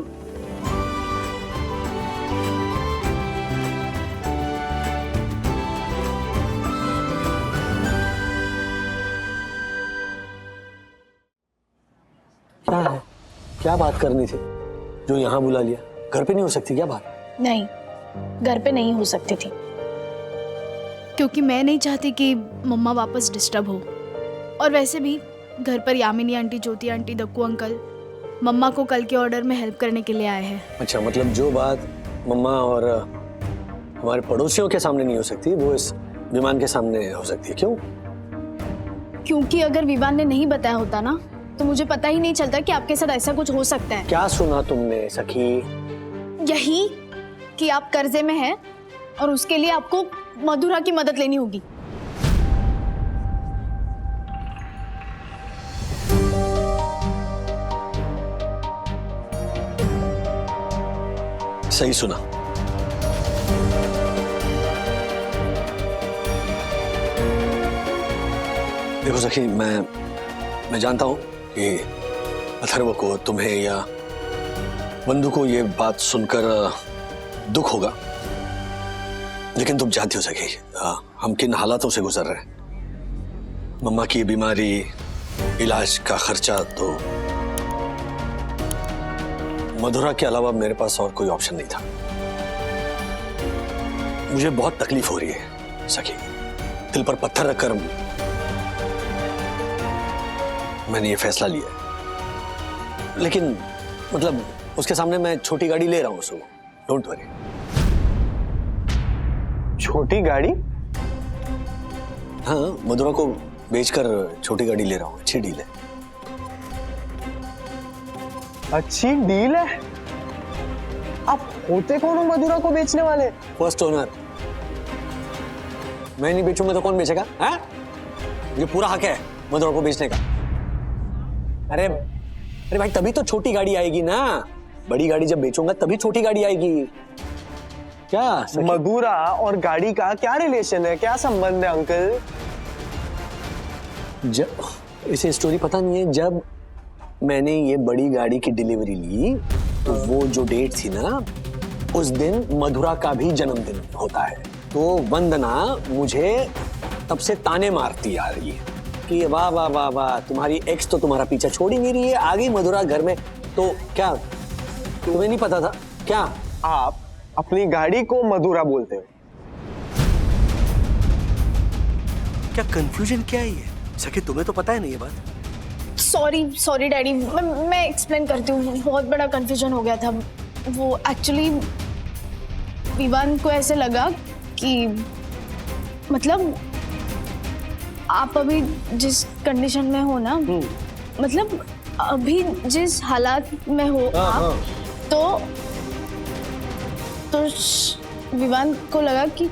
क्या है? क्या बात करनी थी जो यहाँ बुला लिया? घर पे नहीं हो सकती क्या बात?
नहीं, घर पे नहीं हो सकती थी, क्योंकि मैं नहीं चाहती कि मम्मा वापस डिस्टर्ब हो। और वैसे भी घर पर यामिनी आंटी, ज्योति आंटी, दक्कू अंकल मम्मा को कल के ऑर्डर में हेल्प करने के लिए आए हैं।
अच्छा, मतलब जो बात मम्मा और हमारे पड़ोसियों के सामने नहीं हो सकती, वो इस विमान के सामने हो सकती है। क्यों?
क्योंकि अगर विवान ने नहीं बताया होता ना, तो मुझे पता ही नहीं चलता कि आपके साथ ऐसा कुछ हो सकता है।
क्या सुना तुमने सखी?
यही कि आप कर्जे में हैं और उसके लिए आपको मधुरा की मदद लेनी होगी।
सही सुना। देखो सखी, मैं जानता हूं कि अथर्व को, तुम्हें या बंधु को ये बात सुनकर दुख होगा, लेकिन तुम जानती हो सके हम किन हालातों से गुजर रहे हैं। मम्मा की बीमारी, इलाज का खर्चा, तो मधुरा के अलावा मेरे पास और कोई ऑप्शन नहीं था। मुझे बहुत तकलीफ हो रही है सखी, दिल पर पत्थर रखकर मैंने ये फैसला लिया, लेकिन मतलब उसके सामने मैं छोटी गाड़ी ले रहा हूं, सो डोंट वरी।
छोटी गाड़ी?
हाँ, मधुरा को बेचकर छोटी गाड़ी ले रहा हूँ। अच्छी डील है।
अच्छी डील है? आप होते कौन हो मधुरा को बेचने वाले?
First owner. मैं नहीं बेचूंगा तो कौन बेचेगा? हाँ? मुझे पूरा हक है मधुरा को बेचने का। अरे अरे भाई, तभी तो छोटी गाड़ी आएगी ना। बड़ी गाड़ी जब बेचूंगा तभी छोटी गाड़ी आएगी। क्या
मधुरा और गाड़ी का क्या रिलेशन है, क्या संबंध है अंकल?
जब इसे स्टोरी पता नहीं है, जब मैंने ये बड़ी गाड़ी की डिलीवरी ली तो वो जो डेट थी ना, उस दिन मधुरा का भी जन्मदिन होता है। तो वंदना मुझे तब से ताने मारती आ रही है कि वाह वाह वाह वाह, तुम्हारी एक्स तो तुम्हारा पीछा छोड़ ही नहीं रही है, आ गई मधुरा घर में। तो क्या तुम्हें नहीं पता था क्या?
आप अपनी गाड़ी को मधुरा बोलते हो?
क्या कंफ्यूजन क्या है ये? सके तुम्हें तो पता है नहीं ये बात।
सॉरी डैडी, मैं एक्सप्लेन करती हूँ। बहुत बड़ा कंफ्यूजन हो गया था। वो एक्चुअली विवान को ऐसे लगा कि मतलब आप अभी जिस कंडीशन में हो ना, मतलब अभी जिस हालात में हो आप, तो विवान को लगा कि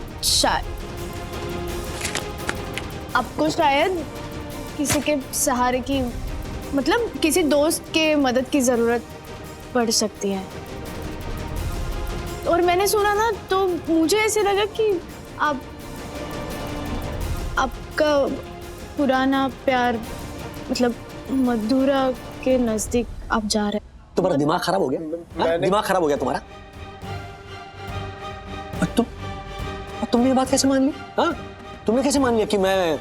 आपको शायद किसी के सहारे की, मतलब किसी दोस्त के मदद की जरूरत पड़ सकती है। और मैंने सुना ना, तो मुझे ऐसे लगा कि आपका पुराना प्यार, मतलब मधुरा के नजदीक आप जा रहे हैं।
तुम्हारा दिमाग खराब हो गया? दिमाग खराब हो गया तुम्हारा? तुमने ये बात कैसे मान ली? हाँ, तुमने कैसे मान लिया कि मैं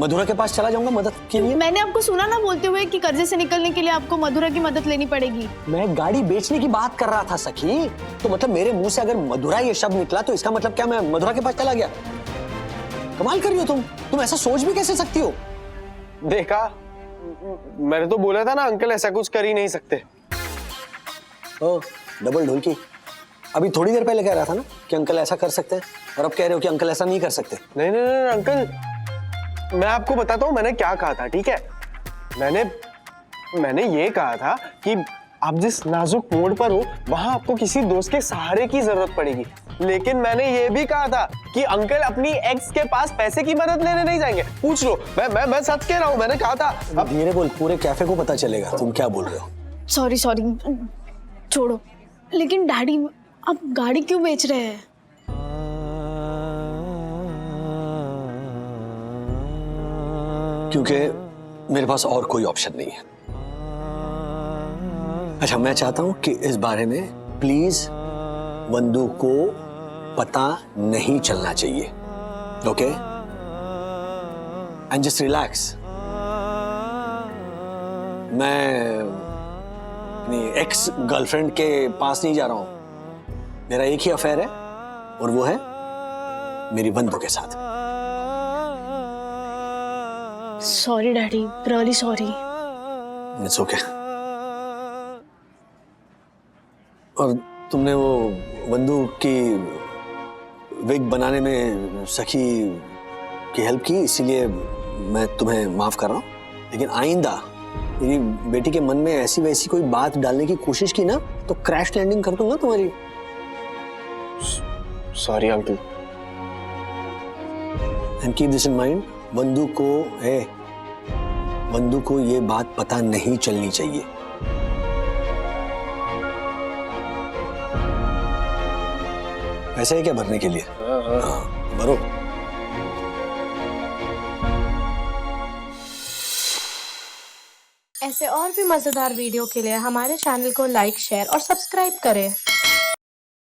मधुरा के पास चला जाऊंगा मदद के लिए?
मैंने आपको सुना ना बोलते हुए कि कर्जे से निकलने के लिए आपको मधुरा की मदद लेनी पड़ेगी।
मैं गाड़ी बेचने की बात कर रहा था सखी। तो मतलब मेरे मुंह से अगर मधुरा ये शब्द निकला तो इसका मतलब क्या मैं मधुरा के पास चला गया? कमाल कर रही हो तुम ऐसा सोच भी कैसे सकती हो?
देखा, मैंने तो बोला था ना अंकल ऐसा कुछ कर ही नहीं सकते।
ओ डबल ढोलकी, अभी थोड़ी देर पहले कह रहा था ना कि अंकल ऐसा कर सकते हैं, और अब कह रहे हो कि अंकल ऐसा नहीं कर सकते।
नहीं नहीं नहीं अंकल, मैं आपको बताता हूँ मैंने क्या कहा था, ठीक है? मैंने ये कहा था कि आप जिस नाजुक मोड़ पर हो वहां आपको किसी दोस्त के सहारे की जरूरत पड़ेगी। लेकिन मैंने ये भी कहा था कि अंकल अपनी एक्स के पास पैसे की मदद लेने नहीं जाएंगे। पूछ लो, मैं सच कह रहा हूँ, मैंने कहा था।
अब धीरे बोल, पूरे कैफे को पता चलेगा तुम क्या बोल रहे हो।
सॉरी छोड़ो। लेकिन डैडी, आप गाड़ी क्यों बेच रहे हैं?
क्योंकि मेरे पास और कोई ऑप्शन नहीं है। अच्छा, मैं चाहता हूं कि इस बारे में प्लीज वंदू को पता नहीं चलना चाहिए, ओके? And just relax. मैं अपनी एक्स गर्लफ्रेंड के पास नहीं जा रहा हूं। मेरा एक ही अफेयर है और वो है मेरी वंदू के साथ।
Sorry daddy, really sorry.
It's okay. और तुमने वो वंदू की विग बनाने में सखी की हेल्प की, इसीलिए मैं तुम्हें माफ कर रहा हूं। लेकिन आइंदा मेरी बेटी के मन में ऐसी वैसी कोई बात डालने की कोशिश की ना, तो क्रैश लैंडिंग कर दूंगा तुम्हारी।
Sorry uncle.
And keep this in mind, Vandu को ये बात पता नहीं चलनी चाहिए। ऐसा है क्या भरने के लिए? हाँ, भरो।
ऐसे और भी मजेदार वीडियो के लिए हमारे चैनल को लाइक, शेयर और सब्सक्राइब करें।